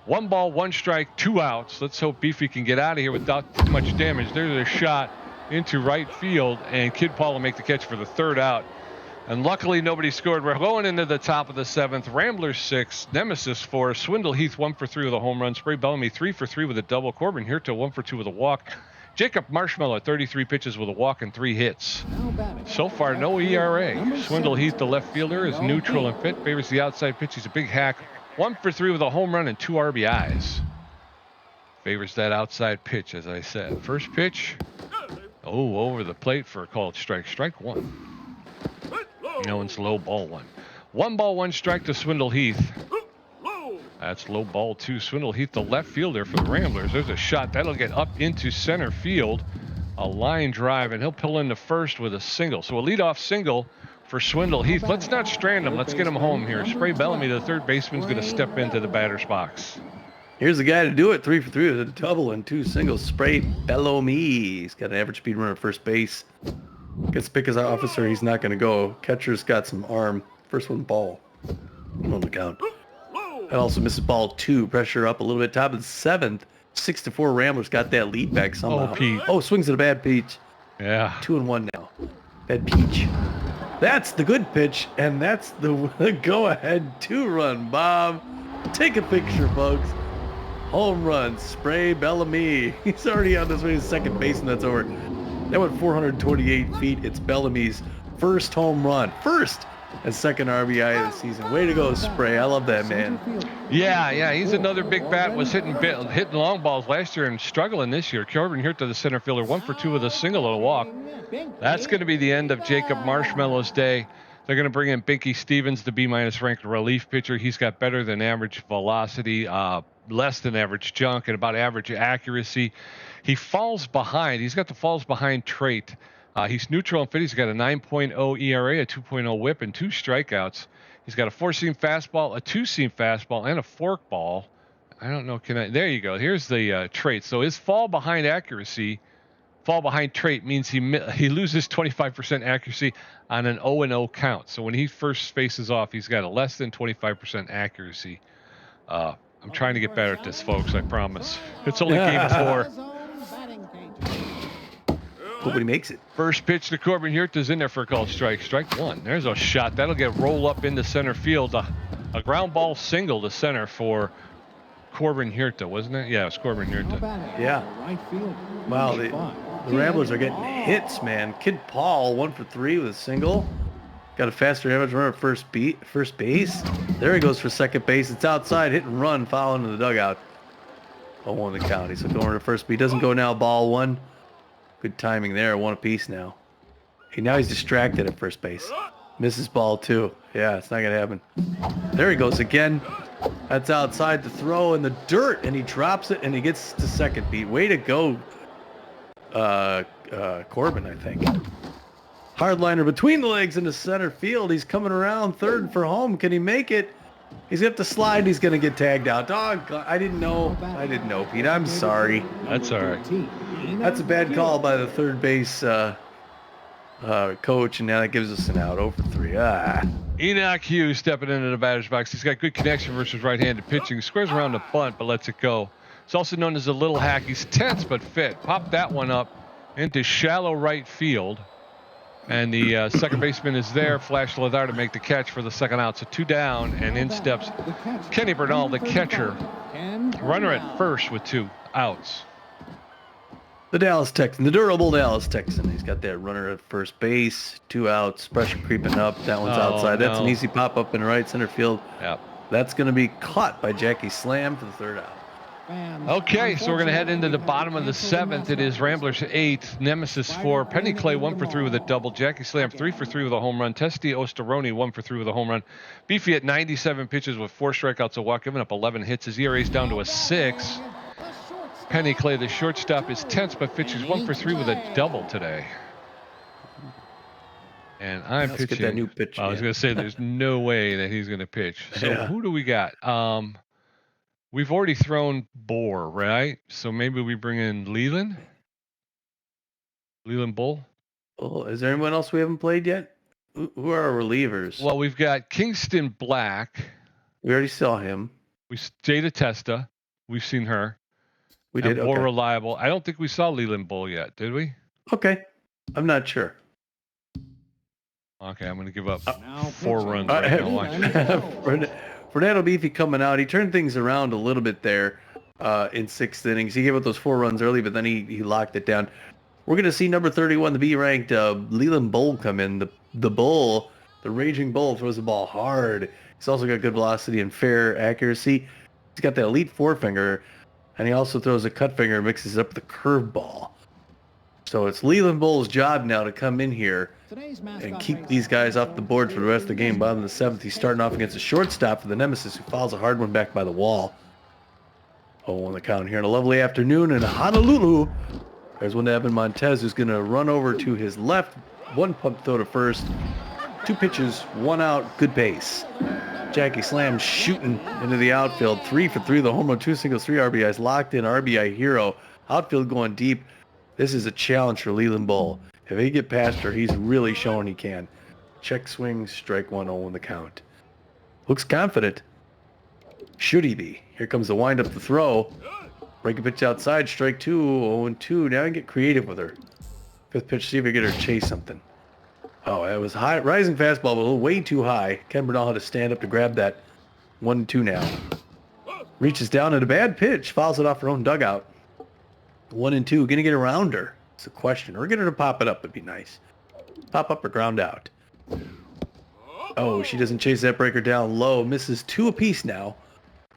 1 ball, 1 strike, 2 outs. Let's hope Beefy can get out of here without too much damage. There's a shot into right field, and Kid Paul will make the catch for the 3rd out. And luckily nobody scored. We're going into the top of the 7th. Ramblers 6, Nemesis 4, Swindle Heath 1 for 3 with a home run. Spray Bellamy 3 for 3 with a double. Corbin Huerta 1 for 2 with a walk. Jacob Marshmallow 33 pitches with a walk and 3 hits. So far, no ERA. Swindle Heath, the left fielder, is neutral and fit. Favors the outside pitch. He's a big hack. 1 for 3 with a home run and 2 RBIs. Favors that outside pitch, as I said. First pitch. Oh, over the plate for a called strike. Strike 1. No one's low, ball 1. 1 ball, 1 strike to Swindle Heath. That's low, ball 2. Swindle Heath, the left fielder for the Ramblers. There's a shot. That'll get up into center field. A line drive, and he'll pull into first with a single. So a leadoff single for Swindle Heath. Let's not strand him. Let's get him home here. Spray Bellamy, the third baseman's going to step into the batter's box. Here's the guy to do it. 3 for 3 with a double and 2 singles. Spray Bellamy. He's got an average speed runner at first base. Gets pick as an officer. He's not going to go. Catcher's got some arm. First one, ball. On the count. That also misses ball 2. Pressure up a little bit. Top of the 7th. 6-4 Ramblers got that lead back somehow. Oh, Pete. Oh, swings at a bad pitch. Yeah. 2-1 now. Bad peach. That's the good pitch, and that's the go-ahead 2-run, Bob. Take a picture, folks. Home run, Spray Bellamy. He's already on his way to second base, and that's over. That went 428 feet. It's Bellamy's first home run. First and second RBI of the season. Way to go, Spray. I love that, man. Yeah. He's another big bat. Was hitting long balls last year and struggling this year. Corbin Huerta, the center fielder, 1 for 2 with a single and a walk. That's going to be the end of Jacob Marshmallow's day. They're going to bring in Binky Stevens, the B- ranked relief pitcher. He's got better than average velocity, less than average junk, and about average accuracy. He falls behind. He's got the falls behind trait. He's neutral and fit. He's got a 9.0 ERA, a 2.0 whip, and 2 strikeouts. He's got a 4-seam fastball, a 2-seam fastball, and a forkball. I don't know. There you go. Here's the trait. So his fall behind accuracy, fall behind trait means he loses 25% accuracy on an 0-0 count. So when he first faces off, he's got a less than 25% accuracy. I'm trying to get better at this, folks. I promise. It's only game 4. Nobody makes it. First pitch to Corbin Huerta's in there for a called strike. Strike 1. There's a shot. That'll get roll up into center field. A ground ball single to center for Corbin Huerta, wasn't it? Yeah, it was Corbin Huerta. Yeah. Wow, the Ramblers are getting hits, man. Kid Paul, 1 for 3 with a single. Got a faster average runner at first base. There he goes for second base. It's outside, hit and run, foul into the dugout. 0-1 the count. He's looking over to first base. Doesn't go now, ball 1. Good timing there, 1 apiece now. Now he's distracted at first base. Misses ball 2. Yeah, it's not going to happen. There he goes again. That's outside the throw in the dirt, and he drops it, and he gets to second beat. Way to go, Corbin, I think. Hardliner between the legs into center field. He's coming around third for home. Can he make it? He's got to slide. He's going to get tagged out. Dog, I didn't know, Pete. I'm sorry. That's all right. That's a bad call by the third base coach, and now that gives us an out. 0 for 3. Enoch Hughes stepping into the batter's box. He's got good connection versus right-handed pitching. Squares around the bunt, but lets it go. It's also known as a little hack. He's tense but fit. Popped that one up into shallow right field. And the second baseman is there. Flash Ladar to make the catch for the second out. So 2 down, and in steps Kenny Bernal, the catcher. Runner at first with 2 outs. The Dallas Texan, the durable Dallas Texan. He's got that runner at first base, 2 outs, pressure creeping up. That one's outside. That's an easy pop-up in right center field. Yep. That's going to be caught by Jackie Slam for the third out. Okay, so we're going to head into the bottom of the 7th. It is Ramblers 8, Nemesis 4, Penny Clay 1 for 3 with a double, Jackie Slam 3 for 3 with a home run, Testy Osteroni 1 for 3 with a home run, Beefy at 97 pitches with 4 strikeouts a walk, giving up 11 hits. His ERA is down to a 6. Penny Clay, the shortstop, is tense but pitches 1 for 3 with a double today. And I'm Let's pitching. get that new pitch. I was going to say there's no way that he's going to pitch. So who do we got? We've already thrown Bohr, right? So maybe we bring in Leland Bull. Oh, is there anyone else we haven't played yet? Who are our relievers? Well, we've got Kingston Black. We already saw him. Jada Testa. We've seen her. We did. More Okay. reliable. I don't think we saw Leland Bull yet, did we? Okay. I'm not sure. Okay, I'm going to give up 4 runs right now. Watch. Fernando Beefy coming out. He turned things around a little bit there in 6th innings. He gave up those 4 runs early, but then he locked it down. We're going to see number 31, the B-ranked Leland Bull come in. The Bull, the Raging Bull, throws the ball hard. He's also got good velocity and fair accuracy. He's got that elite forefinger, and he also throws a cut finger and mixes up the curveball. So it's Leland Bull's job now to come in here and keep these guys off the board for the rest of the game. Bottom of the 7th, he's starting off against a shortstop for the Nemesis, who fouls a hard one back by the wall. 0-1 the count here on a lovely afternoon in Honolulu. There's one to Evan Montez, who's going to run over to his left. 1 pump throw to first. 2 pitches, 1 out, good pace. Jackie Slam shooting into the outfield. 3 for 3, the home run, 2 singles, 3 RBIs. Locked in, RBI hero. Outfield going deep. This is a challenge for Leland Bull. If he get past her, he's really showing he can. Check swing, strike 1, 0 in the count. Looks confident. Should he be? Here comes the wind up the throw. Break a pitch outside, strike 2, 0-2. Now I can get creative with her. 5th pitch, see if I get her to chase something. Oh, that was high, rising fastball, but a little way too high. Ken Bernal had to stand up to grab that. 1-2 now. Reaches down at a bad pitch, fouls it off her own dugout. 1-2, gonna get around her. It's a question. Or get her to pop it up would be nice. Pop up or ground out. Oh, she doesn't chase that breaker down low. Misses 2 apiece now.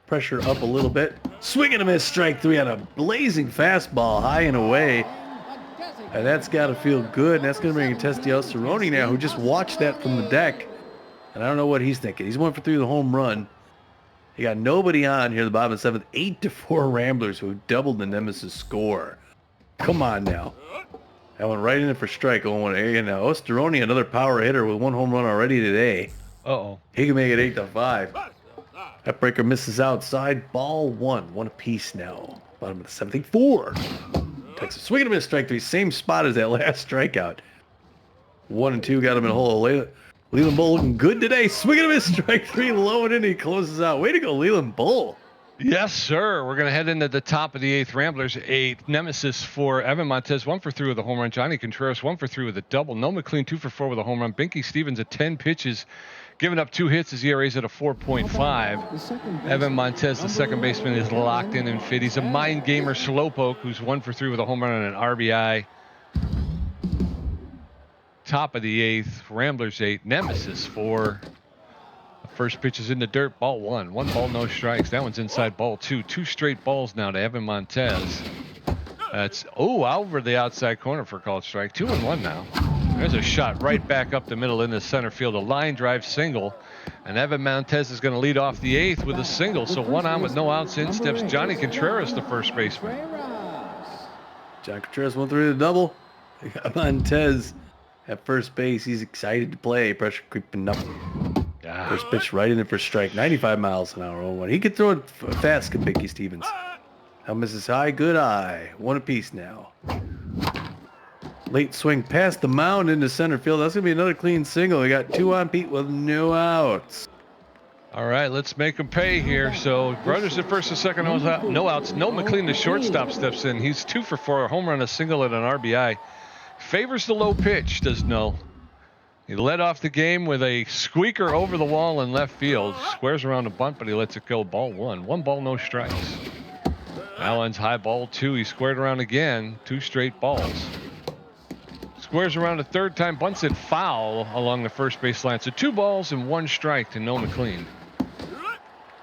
Pressure up a little bit. Swing and a miss, strike 3 on a blazing fastball, high and away. And that's got to feel good. And that's going to bring in Testy Cerrone now, who just watched that from the deck. And I don't know what he's thinking. He's 1 for 3 with a home run. He got nobody on here at the bottom of the 7th. 8-4 Ramblers, who doubled the Nemesis score. Come on now. That went right in for strike. Now Osteroni, another power hitter with 1 home run already today. Uh-oh. He can make it 8-5. That breaker misses outside. Ball 1. 1 apiece now. Bottom of the 7th. 4. Texas swing and a miss, strike 3. Same spot as that last strikeout. 1 and 2 got him in a hole. Leland Bull looking good today. Swing and a miss, strike 3, low and in. He closes out. Way to go, Leland Bull. Yes, sir. We're going to head into the top of the 8th. Ramblers 8. Nemesis 4. Evan Montez 1 for 3 with a home run. Johnny Contreras 1 for 3 with a double. Noah McLean 2 for 4 with a home run. Binky Stevens at 10 pitches, giving up 2 hits. His ERA's at a 4.5. Evan Montez, the second baseman, is locked in and fit. He's a mind gamer slowpoke who's 1 for 3 with a home run and an RBI. Top of the 8th. Ramblers 8. Nemesis 4. First pitch is in the dirt, ball 1. 1 ball, no strikes. That one's inside, ball 2. 2 straight balls now to Evan Montez. That's, over the outside corner for a called strike. 2-1 now. There's a shot right back up the middle in the center field. A line drive single. And Evan Montez is going to lead off the 8th with a single. So 1 on with no outs. In steps Johnny Contreras, the first baseman. Johnny Contreras 1 3 with a double. Montez at first base. He's excited to play. Pressure creeping up. First pitch right in there for strike. 95 miles an hour. 0-1. He could throw it fast, can Binky Stevens. Now misses high, good eye. 1 apiece now. Late swing past the mound into center field. That's going to be another clean single. We got 2 on Pete with no outs. All right, let's make him pay here. So runners at first and second, no outs. Noah McLean, the shortstop, steps in. He's 2 for 4, a home run, a single, and an RBI. Favors the low pitch, does Noah. He led off the game with a squeaker over the wall in left field. Squares around a bunt, but he lets it go. Ball 1. 1 ball, no strikes. Allen's high, ball 2. He squared around again. 2 straight balls. Squares around a third time, bunts it foul along the first base line. So 2 balls and 1 strike to Noah McLean.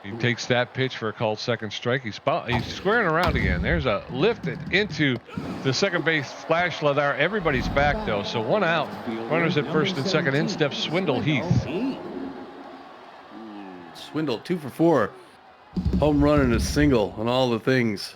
He takes that pitch for a called second strike. He's squaring around again. There's a lifted into the second base flash leather. Everybody's back though, so 1 out. Runners at first and second. In steps Swindle Heath. Swindle 2 for 4. Home run and a single on all the things.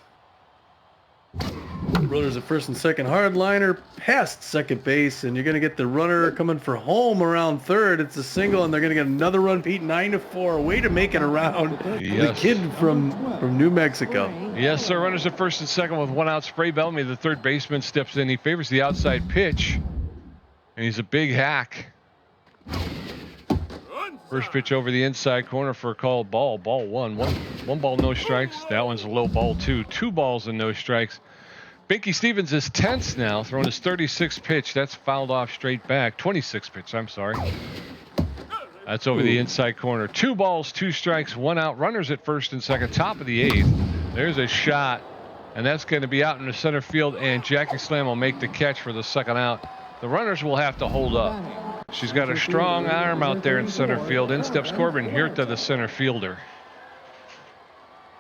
Runners at first and second. Hard liner past second base, and you're going to get the runner coming for home around third. It's a single, and they're going to get another run, Pete. 9-4. Way to make it around. Yes. The kid from New Mexico. Yes, sir. Runners at first and second with 1 out. Spray Bellamy, the third baseman, steps in. He favors the outside pitch, and he's a big hack. First pitch over the inside corner for a called ball. Ball 1. 1 ball, no strikes. That one's a low ball 2. 2 balls and no strikes. Binky Stevens is tense now, throwing his 36th pitch. That's fouled off straight back. 26th pitch, I'm sorry. That's over the inside corner. 2 balls, 2 strikes, 1 out. Runners at first and second. Top of the 8th. There's a shot, and that's going to be out in the center field, and Jackie Slam will make the catch for the second out. The runners will have to hold up. She's got a strong arm out there in center field. In steps Corbin Huerta, the center fielder.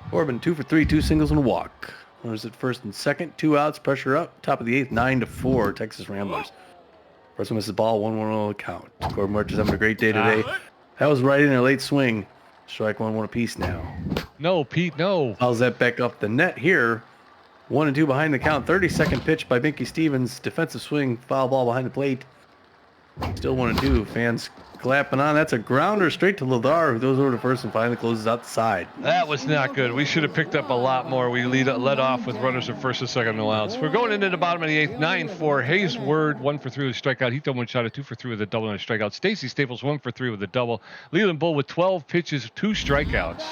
Corbin 2 for 3, 2 singles and a walk. Runners at first and second, 2 outs, pressure up. Top of the 8th, 9-4, Texas Ramblers. First one misses the ball, 1-1 count. Corbin Huerta's having a great day today. That was right in a late swing. Strike 1 apiece now. No, Pete, no. Fouls that back up the net here. 1-2 behind the count. 32nd pitch by Binky Stevens. Defensive swing, foul ball behind the plate. Still 1-2. Fans clapping on. That's a grounder straight to Ladar, who goes over to first and finally closes out the side. That was not good. We should have picked up a lot more. We led off with runners at first and second, no outs. We're going into the bottom of the 8th. 9-4. Hayes Word 1 for 3 with a strikeout. Hito Machado 2 for 3 with a double and a strikeout. Stacy Staples 1 for 3 with a double. Leland Bull with 12 pitches, 2 strikeouts.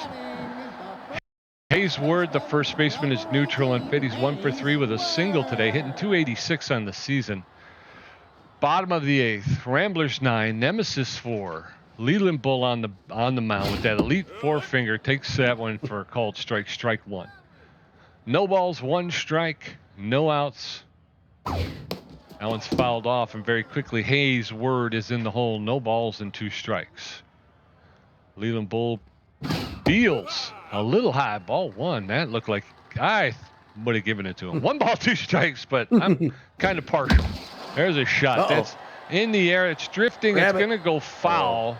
Hayes Word, the first baseman, is neutral and fit. He's 1 for 3 with a single today, hitting 286 on the season. Bottom of the 8th, Ramblers 9, Nemesis 4. Leland Bull on the mound with that elite forefinger, takes that one for a called strike, strike 1. No balls, 1 strike, no outs. That one's fouled off, and very quickly Hayes Word is in the hole. No balls and 2 strikes. Leland Bull deals a little high, ball 1. That looked like I would have given it to him. 1 ball, 2 strikes, but I'm kind of partial. There's a shot. That's in the air. It's drifting. It's going to go foul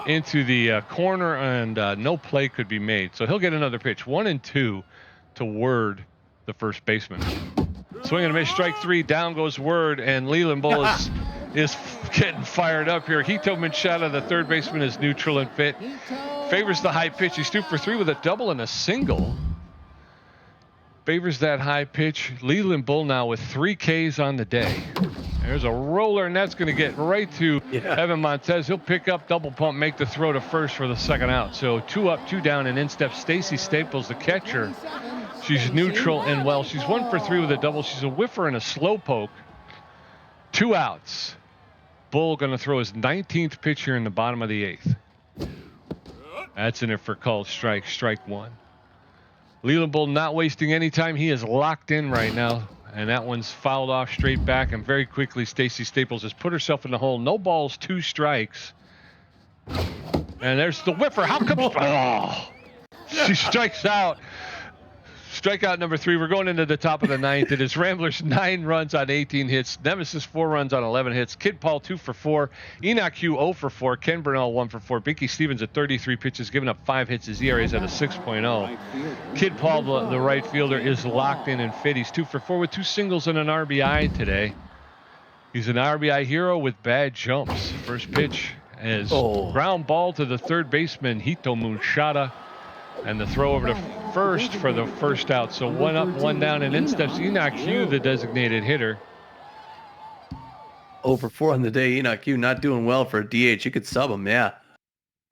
into the corner, and no play could be made. So he'll get another pitch. 1-2 to Word, the first baseman. Swing and a miss, strike 3. Down goes Word, and Leland Bull is getting fired up here. Hito Machado, the third baseman, is neutral and fit. Favors the high pitch. He's 2 for 3 with a double and a single. favors that high pitch. Leland Bull now with 3 Ks on the day. There's a roller, and that's going to get right to Evan Montez. He'll pick up, double pump, make the throw to first for the second out. So 2 up, 2 down, and in steps Stacy Staples, the catcher. She's neutral and well. She's 1 for 3 with a double. She's a whiffer and a slow poke. 2 outs. Bull going to throw his 19th pitch here in the bottom of the 8th. That's in it for called strike. Strike 1. Leland Bull not wasting any time. He is locked in right now. And that one's fouled off straight back. And very quickly, Stacy Staples has put herself in the hole. No balls, 2 strikes. And there's the whiffer. How come? Oh, she strikes out. Strikeout number 3. We're going into the top of the 9th. It is Ramblers 9 runs on 18 hits. Nemesis 4 runs on 11 hits. Kid Paul 2 for 4. Enoch Hugh 0 for 4. Ken Burnell 1 for 4. Binky Stevens at 33 pitches, giving up 5 hits. His ERA is at a 6.0. Kid Paul, the right fielder, is locked in and fit. He's 2 for 4 with 2 singles and an RBI today. He's an RBI hero with bad jumps. First pitch is ground ball to the third baseman, Hito Munshada. And the throw over to first for the first out. So 1 up, 1 down, and in steps Enoch Hugh, the designated hitter. 0 for 4 on the day. Enoch Hugh not doing well for a DH. You could sub him, yeah.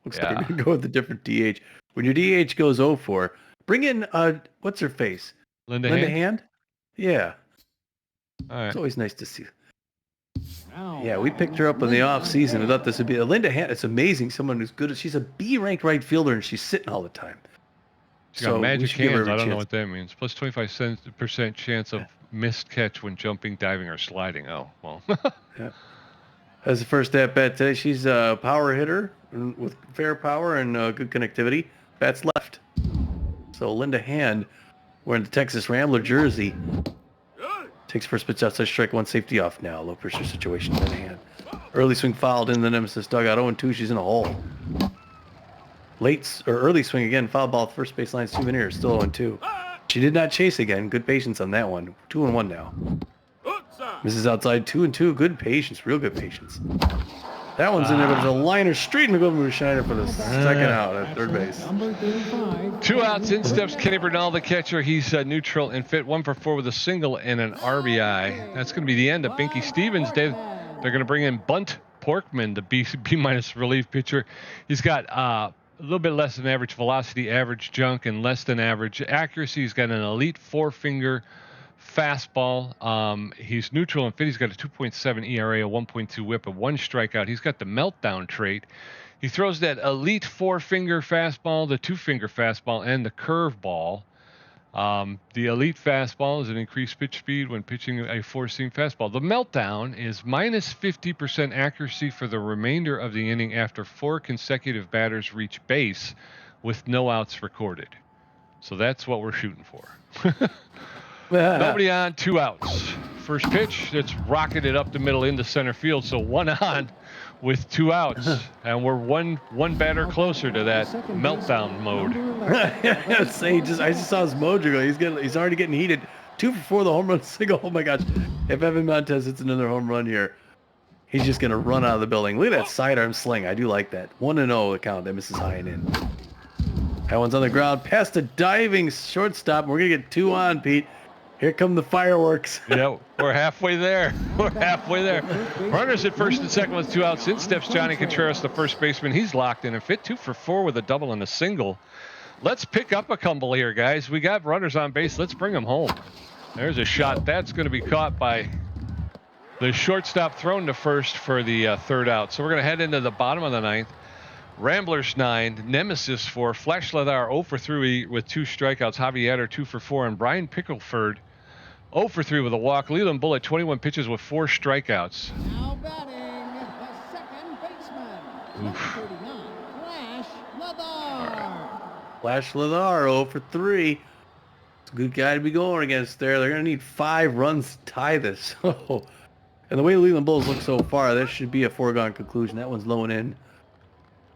Looks like you're going to go with a different DH. When your DH goes 0 for, bring in, what's her face? Linda Hand? Yeah. All right. It's always nice to see. Yeah, we picked her up in the off season. I thought this would be Linda Hand. It's amazing. Someone who's good. She's a B-ranked right fielder, and she's sitting all the time. She got magic hands. I don't know what that means. Plus 25% chance of missed catch when jumping, diving, or sliding. Oh, well. Yeah. As the first at bat today, she's a power hitter with fair power and good connectivity. Bats left. So Linda Hand, wearing the Texas Rambler jersey, takes first pitch outside strike 1, safety off now. Low pressure situation. Linda Hand. Early swing fouled in the Nemesis dugout. 0-2. She's in a hole. Early swing again. Foul ball. First baseline. Souvenir. Still 0-2. She did not chase again. Good patience on that one. 2-1 now. Misses outside. 2-2. Good patience. Real good patience. That one's in there, but there's a liner straight in the glove of Schneider for the second out at third base. 2 outs. In steps Kenny Bernal, the catcher. He's neutral and fit. 1 for 4 with a single and an RBI. That's going to be the end of Binky Stevens' day. They're going to bring in Bunt Porkman, the B- relief pitcher. He's got a little bit less than average velocity, average junk, and less than average accuracy. He's got an elite 4-finger fastball. He's neutral and fit. He's got a 2.7 ERA, a 1.2 whip, a 1 strikeout. He's got the meltdown trait. He throws that elite 4-finger fastball, the 2-finger fastball, and the curveball. The elite fastball is an increased pitch speed when pitching a 4-seam fastball. The meltdown is minus 50% accuracy for the remainder of the inning after 4 consecutive batters reach base with no outs recorded. So that's what we're shooting for. Nobody on, 2 outs. First pitch, that's rocketed up the middle into center field. So 1 on with 2 outs, and we're one batter closer to that meltdown mode. I just saw his mojo go. He's already getting heated. 2 for 4, the home run single. Oh my gosh! If Evan Montez hits another home run here, he's just gonna run out of the building. Look at that sidearm sling. I do like that. 1-0 the count. That misses high and in. That one's on the ground, past a diving shortstop. We're gonna get 2 on, Pete. Here come the fireworks. Yeah, we're halfway there. We're halfway there. Runners at first and second with 2 outs. In steps Johnny Contreras, the first baseman. He's locked in and fit. 2 for 4 with a double and a single. Let's pick up a couple here, guys. We got runners on base. Let's bring them home. There's a shot. That's going to be caught by the shortstop, thrown to first for the third out. So we're going to head into the bottom of the 9th. Ramblers 9, Nemesis 4, Flash Ladar 0 for 3 with 2 strikeouts, Javier 2 for 4, and Brian Pickleford 0 for 3 with a walk. Leland Bull at 21 pitches with 4 strikeouts. Now batting the second baseman, number 39, Flash Ladar. Flash Ladar 0 for 3. It's a good guy to be going against there. They're going to need 5 runs to tie this. And the way Leland Bulls look so far, that should be a foregone conclusion. That one's low and in.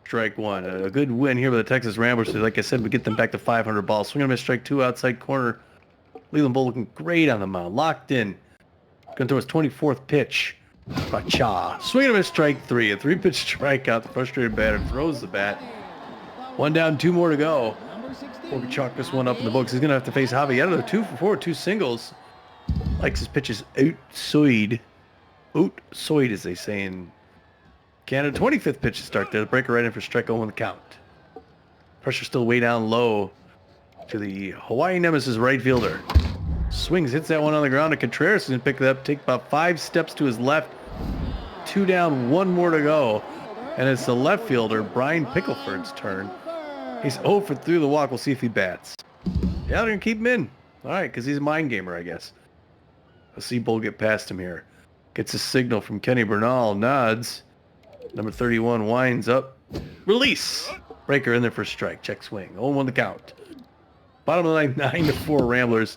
Strike 1. A good win here by the Texas Ramblers. Like I said, we get them back to 500 balls. Swing and a miss, strike 2, outside corner. Leland Bull looking great on the mound. Locked in. Going to throw his 24th pitch. Bacha. Swing and a miss, strike 3. A 3-pitch strikeout. The frustrated batter throws the bat. 1 down, 2 more to go. Number 16, We'll chalk this one up in the books. He's going to have to face Javier. 2 for 4, 2 singles. Likes his pitches outside. Outside, as they say in Canada. 25th pitch to start there. The breaker right in for strike 0 on the count. Pressure still way down low to the Hawaii Nemesis right fielder. Swings, hits that one on the ground, and Contreras is going to pick it up, take about 5 steps to his left. 2 down, 1 more to go. And it's the left fielder, Brian Pickleford's turn. He's 0 for 3 the walk. We'll see if he bats. Yeah, they're going to keep him in. All right, because he's a mind gamer, I guess. Let's see Bull get past him here. Gets a signal from Kenny Bernal, nods. Number 31 winds up. Release. Breaker in there for a strike. Check swing. 0-1 the count. Bottom of the ninth, 9-4 Ramblers.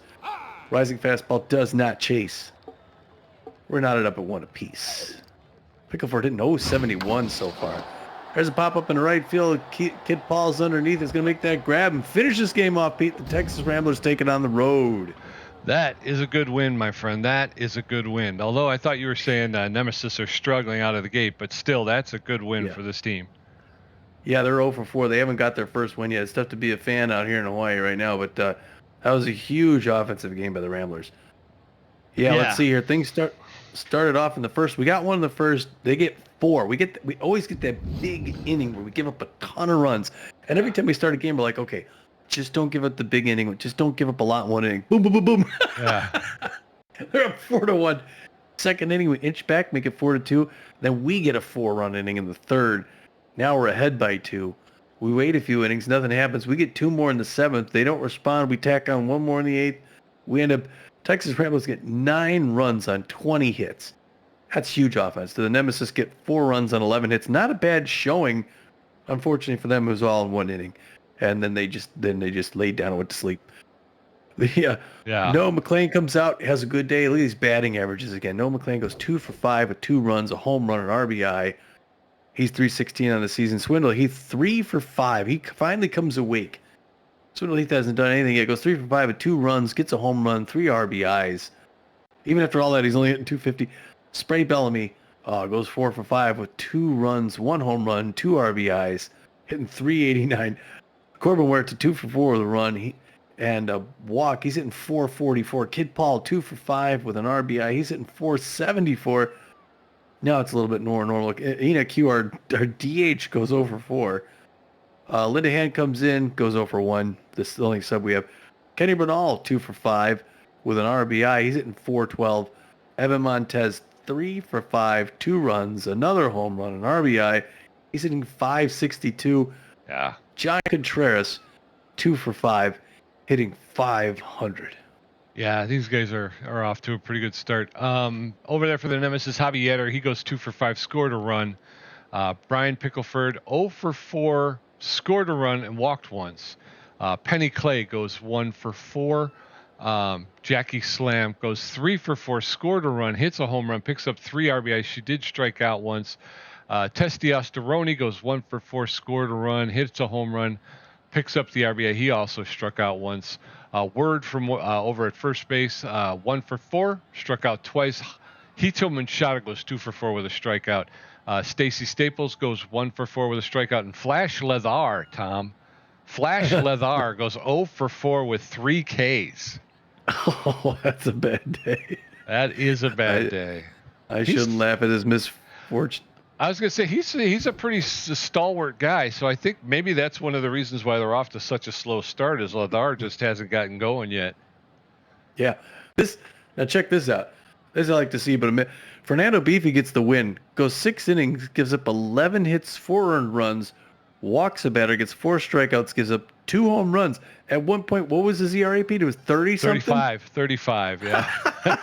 Rising fastball does not chase. We're knotted up at 1 apiece. Pickleford hitting 0-71 so far. There's a pop-up in the right field. Kid Paul's underneath. Is going to make that grab and finish this game off, Pete. The Texas Ramblers take it on the road. That is a good win, my friend. That is a good win. Although I thought you were saying Nemesis are struggling out of the gate, but still, that's a good win for this team. Yeah, they're 0 for 4. They haven't got their first win yet. It's tough to be a fan out here in Hawaii right now, but that was a huge offensive game by the Ramblers. Yeah. Let's see here. Things started off in the first. We got one in the first. They get 4. We always get that big inning where we give up a ton of runs. And every time we start a game, we're like, okay, just don't give up the big inning. Just don't give up a lot in one inning. Boom, boom, boom, boom. Yeah. They're up 4-1. Second inning, we inch back, make it 4-2. Then we get a 4-run inning in the third. Now we're ahead by 2. We wait a few innings. Nothing happens. We get 2 more in the 7th. They don't respond. We tack on 1 more in the 8th. We end up, Texas Ramblers get 9 runs on 20 hits. That's huge offense. The Nemesis get 4 runs on 11 hits. Not a bad showing. Unfortunately for them, it was all in 1 inning. And then they just laid down and went to sleep. Noah McClain comes out, has a good day. Look at these batting averages again. Noah McClain goes 2 for 5 with 2 runs, a home run, an RBI. He's 316 on the season. Swindle Heath 3 for 5. He finally comes awake. Swindle Heath hasn't done anything yet. Goes 3 for 5 with 2 runs, gets a home run, 3 RBIs. Even after all that, he's only hitting 250. Spray Bellamy goes 4 for 5 with 2 runs, 1 home run, 2 RBIs, hitting 389. Corbin Huerta 2 for 4 with a run and a walk. He's hitting 444. Kid Paul 2 for 5 with an RBI. He's hitting 474. Now it's a little bit more normal. Ina Q, our DH, goes 0 for 4. Linda Hand comes in, goes 0 for 1. This is the only sub we have. Kenny Bernal 2 for 5 with an RBI. He's hitting 412. Evan Montez 3 for 5, 2 runs, another home run, an RBI. He's hitting 562. Yeah. John Contreras 2 for 5, hitting 500. Yeah, these guys are off to a pretty good start. Over there for the Nemesis, Javier, he goes 2 for 5, scored a run. Brian Pickleford 0 for 4, scored a run and walked once. Penny Clay goes 1 for 4. Jackie Slam goes 3 for 4, scored a run, hits a home run, picks up 3 RBIs. She did strike out once. Testi Ostoroni goes 1 for 4, scored a run, hits a home run, picks up the RBI. He also struck out once. Word from over at first base, 1 for 4, struck out twice. Hito Manchada goes 2 for 4 with a strikeout. Stacy Staples goes 1 for 4 with a strikeout. And Flash Leathar, Tom. Flash Leathar goes 0 for 4 with 3 Ks. Oh, that's a bad day. That is a bad day. I shouldn't laugh at his misfortune. I was going to say, he's a pretty stalwart guy, so I think maybe that's one of the reasons why they're off to such a slow start, is Leathar just hasn't gotten going yet. Yeah. Now check this out. This I like to see, but Fernando Beefy gets the win. Goes 6 innings, gives up 11 hits, 4 earned runs, walks a batter, gets 4 strikeouts, gives up 2 home runs. At one point, what was his ERA, Pete? It was 30-something? 35, yeah.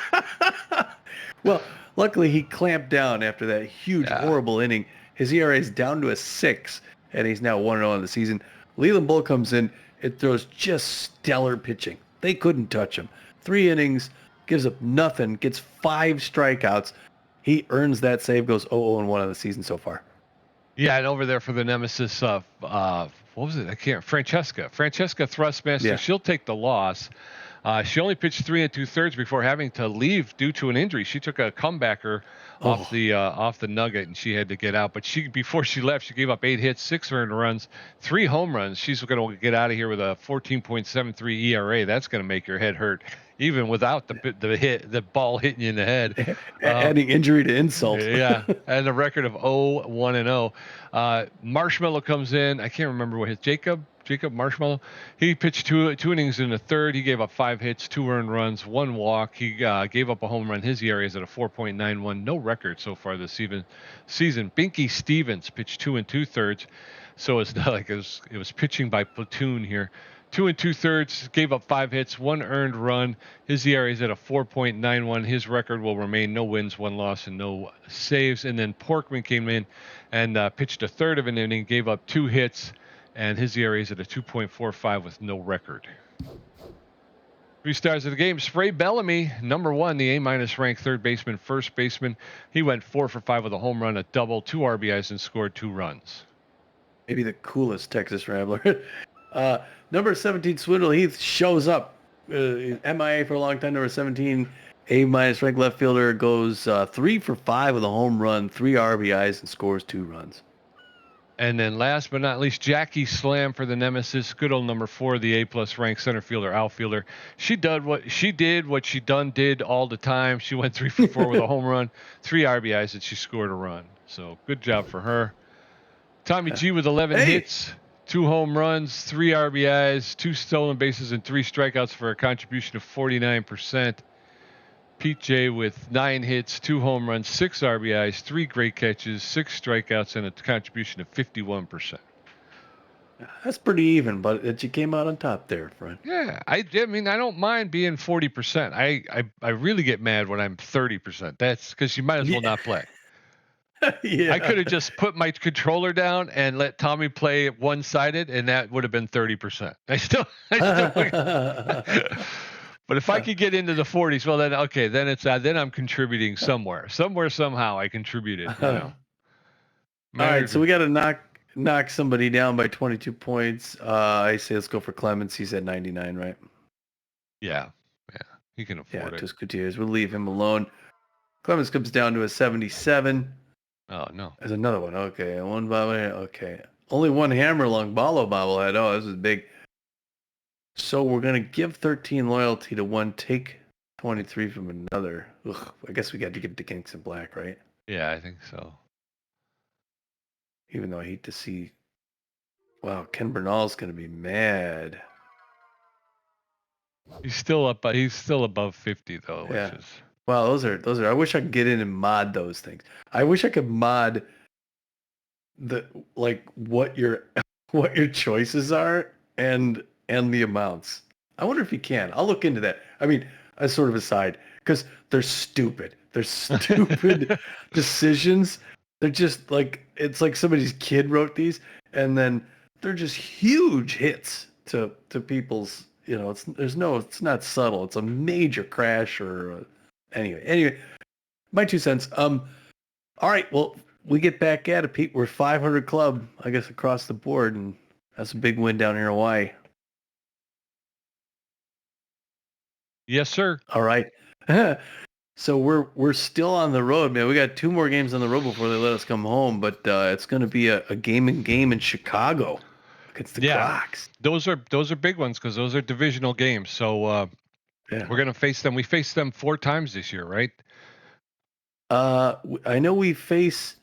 Well, luckily he clamped down after that huge, horrible inning. His ERA is down to a 6, and he's now 1-0 in the season. Leland Bull comes in. It throws just stellar pitching. They couldn't touch him. 3 innings, gives up nothing, gets 5 strikeouts. He earns that save, goes 0-1 on the season so far. Yeah, and over there for the Nemesis, what was it? Francesca Thrustmaster. Yeah. She'll take the loss. She only pitched 3 2/3 before having to leave due to an injury. She took a comebacker off the Nugget, and she had to get out. But before she left, she gave up 8 hits, 6 earned runs, 3 home runs. She's going to get out of here with a 14.73 ERA. That's going to make your head hurt, even without the ball hitting you in the head. Adding injury to insult. Yeah, and a record of 0-1-0. Marshmallow comes in. I can't remember what his Jacob Marshmallow. He pitched two innings in the third. He gave up 5 hits, 2 earned runs, 1 walk. He gave up a home run. His ERA is at a 4.91. No record so far this season. Binky Stevens pitched 2 2/3. So it's not like it was pitching by platoon here. 2 2/3, gave up 5 hits, 1 earned run. His ERA is at a 4.91. His record will remain no wins, 1 loss, and no saves. And then Porkman came in and pitched a third of an inning, gave up 2 hits, and his ERA is at a 2.45 with no record. 3 stars of the game. Spray Bellamy, number 1, the A- ranked third baseman, first baseman. He went 4 for 5 with a home run, a double, 2 RBIs, and scored 2 runs. Maybe the coolest Texas Rambler. Number 17, Swindle Heath shows up. MIA for a long time. Number 17, A- ranked left fielder, goes 3 for 5 with a home run, 3 RBIs, and scores 2 runs. And then last but not least, Jackie Slam for the Nemesis, good old number 4, the A+ ranked center fielder, outfielder. She did what she did all the time. She went 3 for 4 with a home run, 3 RBIs, and she scored a run. So good job for her. Tommy G with 11 hits, 2 home runs, 3 RBIs, 2 stolen bases, and 3 strikeouts for a contribution of 49%. Pete J with 9 hits, 2 home runs, 6 RBIs, 3 great catches, 6 strikeouts, and a contribution of 51%. That's pretty even, but you came out on top there, friend. Yeah, I mean, I don't mind being 40%. I really get mad when I'm 30%. That's because you might as well not play. Yeah. I could have just put my controller down and let Tommy play one-sided, and that would have been 30%. I still But if I could get into the 40s, well, then okay, then then I'm contributing somewhere, somehow I contributed. All right, so we got to knock somebody down by 22 points. I say let's go for Clemens. He's at 99, right? Yeah, he can afford it. Just Gutierrez. We'll leave him alone. Clemens comes down to a 77. Oh no, there's another one. Okay, one bobblehead. Okay, only one hammer along bobblehead. Oh, this is big. So we're going to give 13 loyalty to one, take 23 from another. Ugh, I guess we got to give it to Kingston Black, right? Yeah, I think so. Even though I hate to see... Wow, Ken Bernal's going to be mad. He's still above 50, though, which is... Wow, those are... I wish I could get in and mod those things. I wish I could mod what your choices are and the amounts. I wonder if you can. I'll look into that. I mean, as sort of aside, because they're stupid. They're stupid decisions. They're just like, it's like somebody's kid wrote these, and then they're just huge hits to people's, it's not subtle. It's a major crash or anyway, my 2 cents. All right, well, we get back at it, Pete. We're 500 club, I guess, across the board, and that's a big win down here in Hawaii. Yes, sir. All right. So we're still on the road, man. We got 2 more games on the road before they let us come home, but it's going to be a game in Chicago against the Crocs. Those are big ones because those are divisional games. So we're going to face them. We faced them 4 times this year, right? I know we face.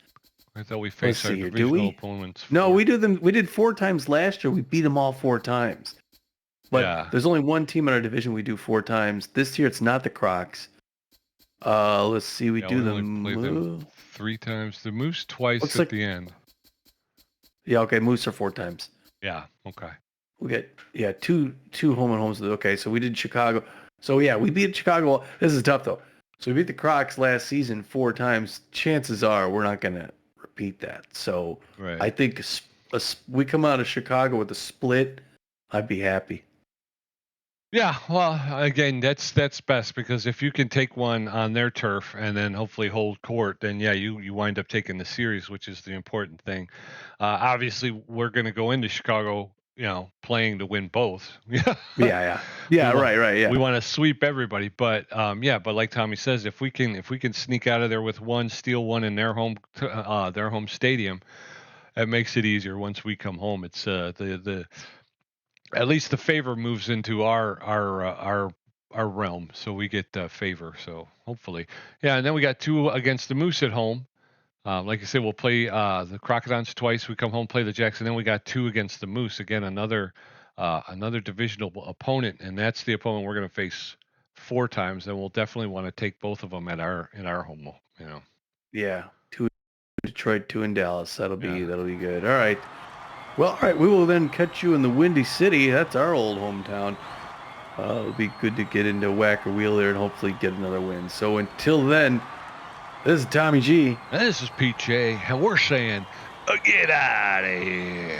I thought we faced our divisional opponents. No, we did 4 times last year. We beat them all 4 times. But there's only one team in our division we do 4 times. This year it's not the Crocs. Let's see. We do them 3 times. The Moose twice at the end. Yeah, okay. Moose are 4 times. Yeah, okay. We get two home and homes. Okay, so we did Chicago. So yeah, we beat Chicago. This is tough though. So we beat the Crocs last season 4 times. Chances are we're not going to repeat that. So I think we come out of Chicago with a split. I'd be happy. Yeah, well, again, that's best because if you can take one on their turf and then hopefully hold court, then you wind up taking the series, which is the important thing. Obviously, we're going to go into Chicago playing to win both. Yeah. We want- Right. Yeah. We want to sweep everybody, but but like Tommy says, if we can sneak out of there with one, steal one in their home stadium, that makes it easier once we come home. It's the at least the favor moves into our realm, so we get favor. So hopefully, yeah. And then we got 2 against the Moose at home. Like I said, we'll play the Crocodiles twice. We come home, play the Jacks, and then we got 2 against the Moose. Again, another divisional opponent, and that's the opponent we're going to face 4 times. And we'll definitely want to take both of them in our home. Yeah. 2 in Detroit, 2 in Dallas. That'll be Yeah. good. All right. Well, all right. We will then catch you in the Windy City. That's our old hometown. It'll be good to get into Whacker Wheel there and hopefully get another win. So until then, this is Tommy G. And this is Pete J, and we're saying, get out of here.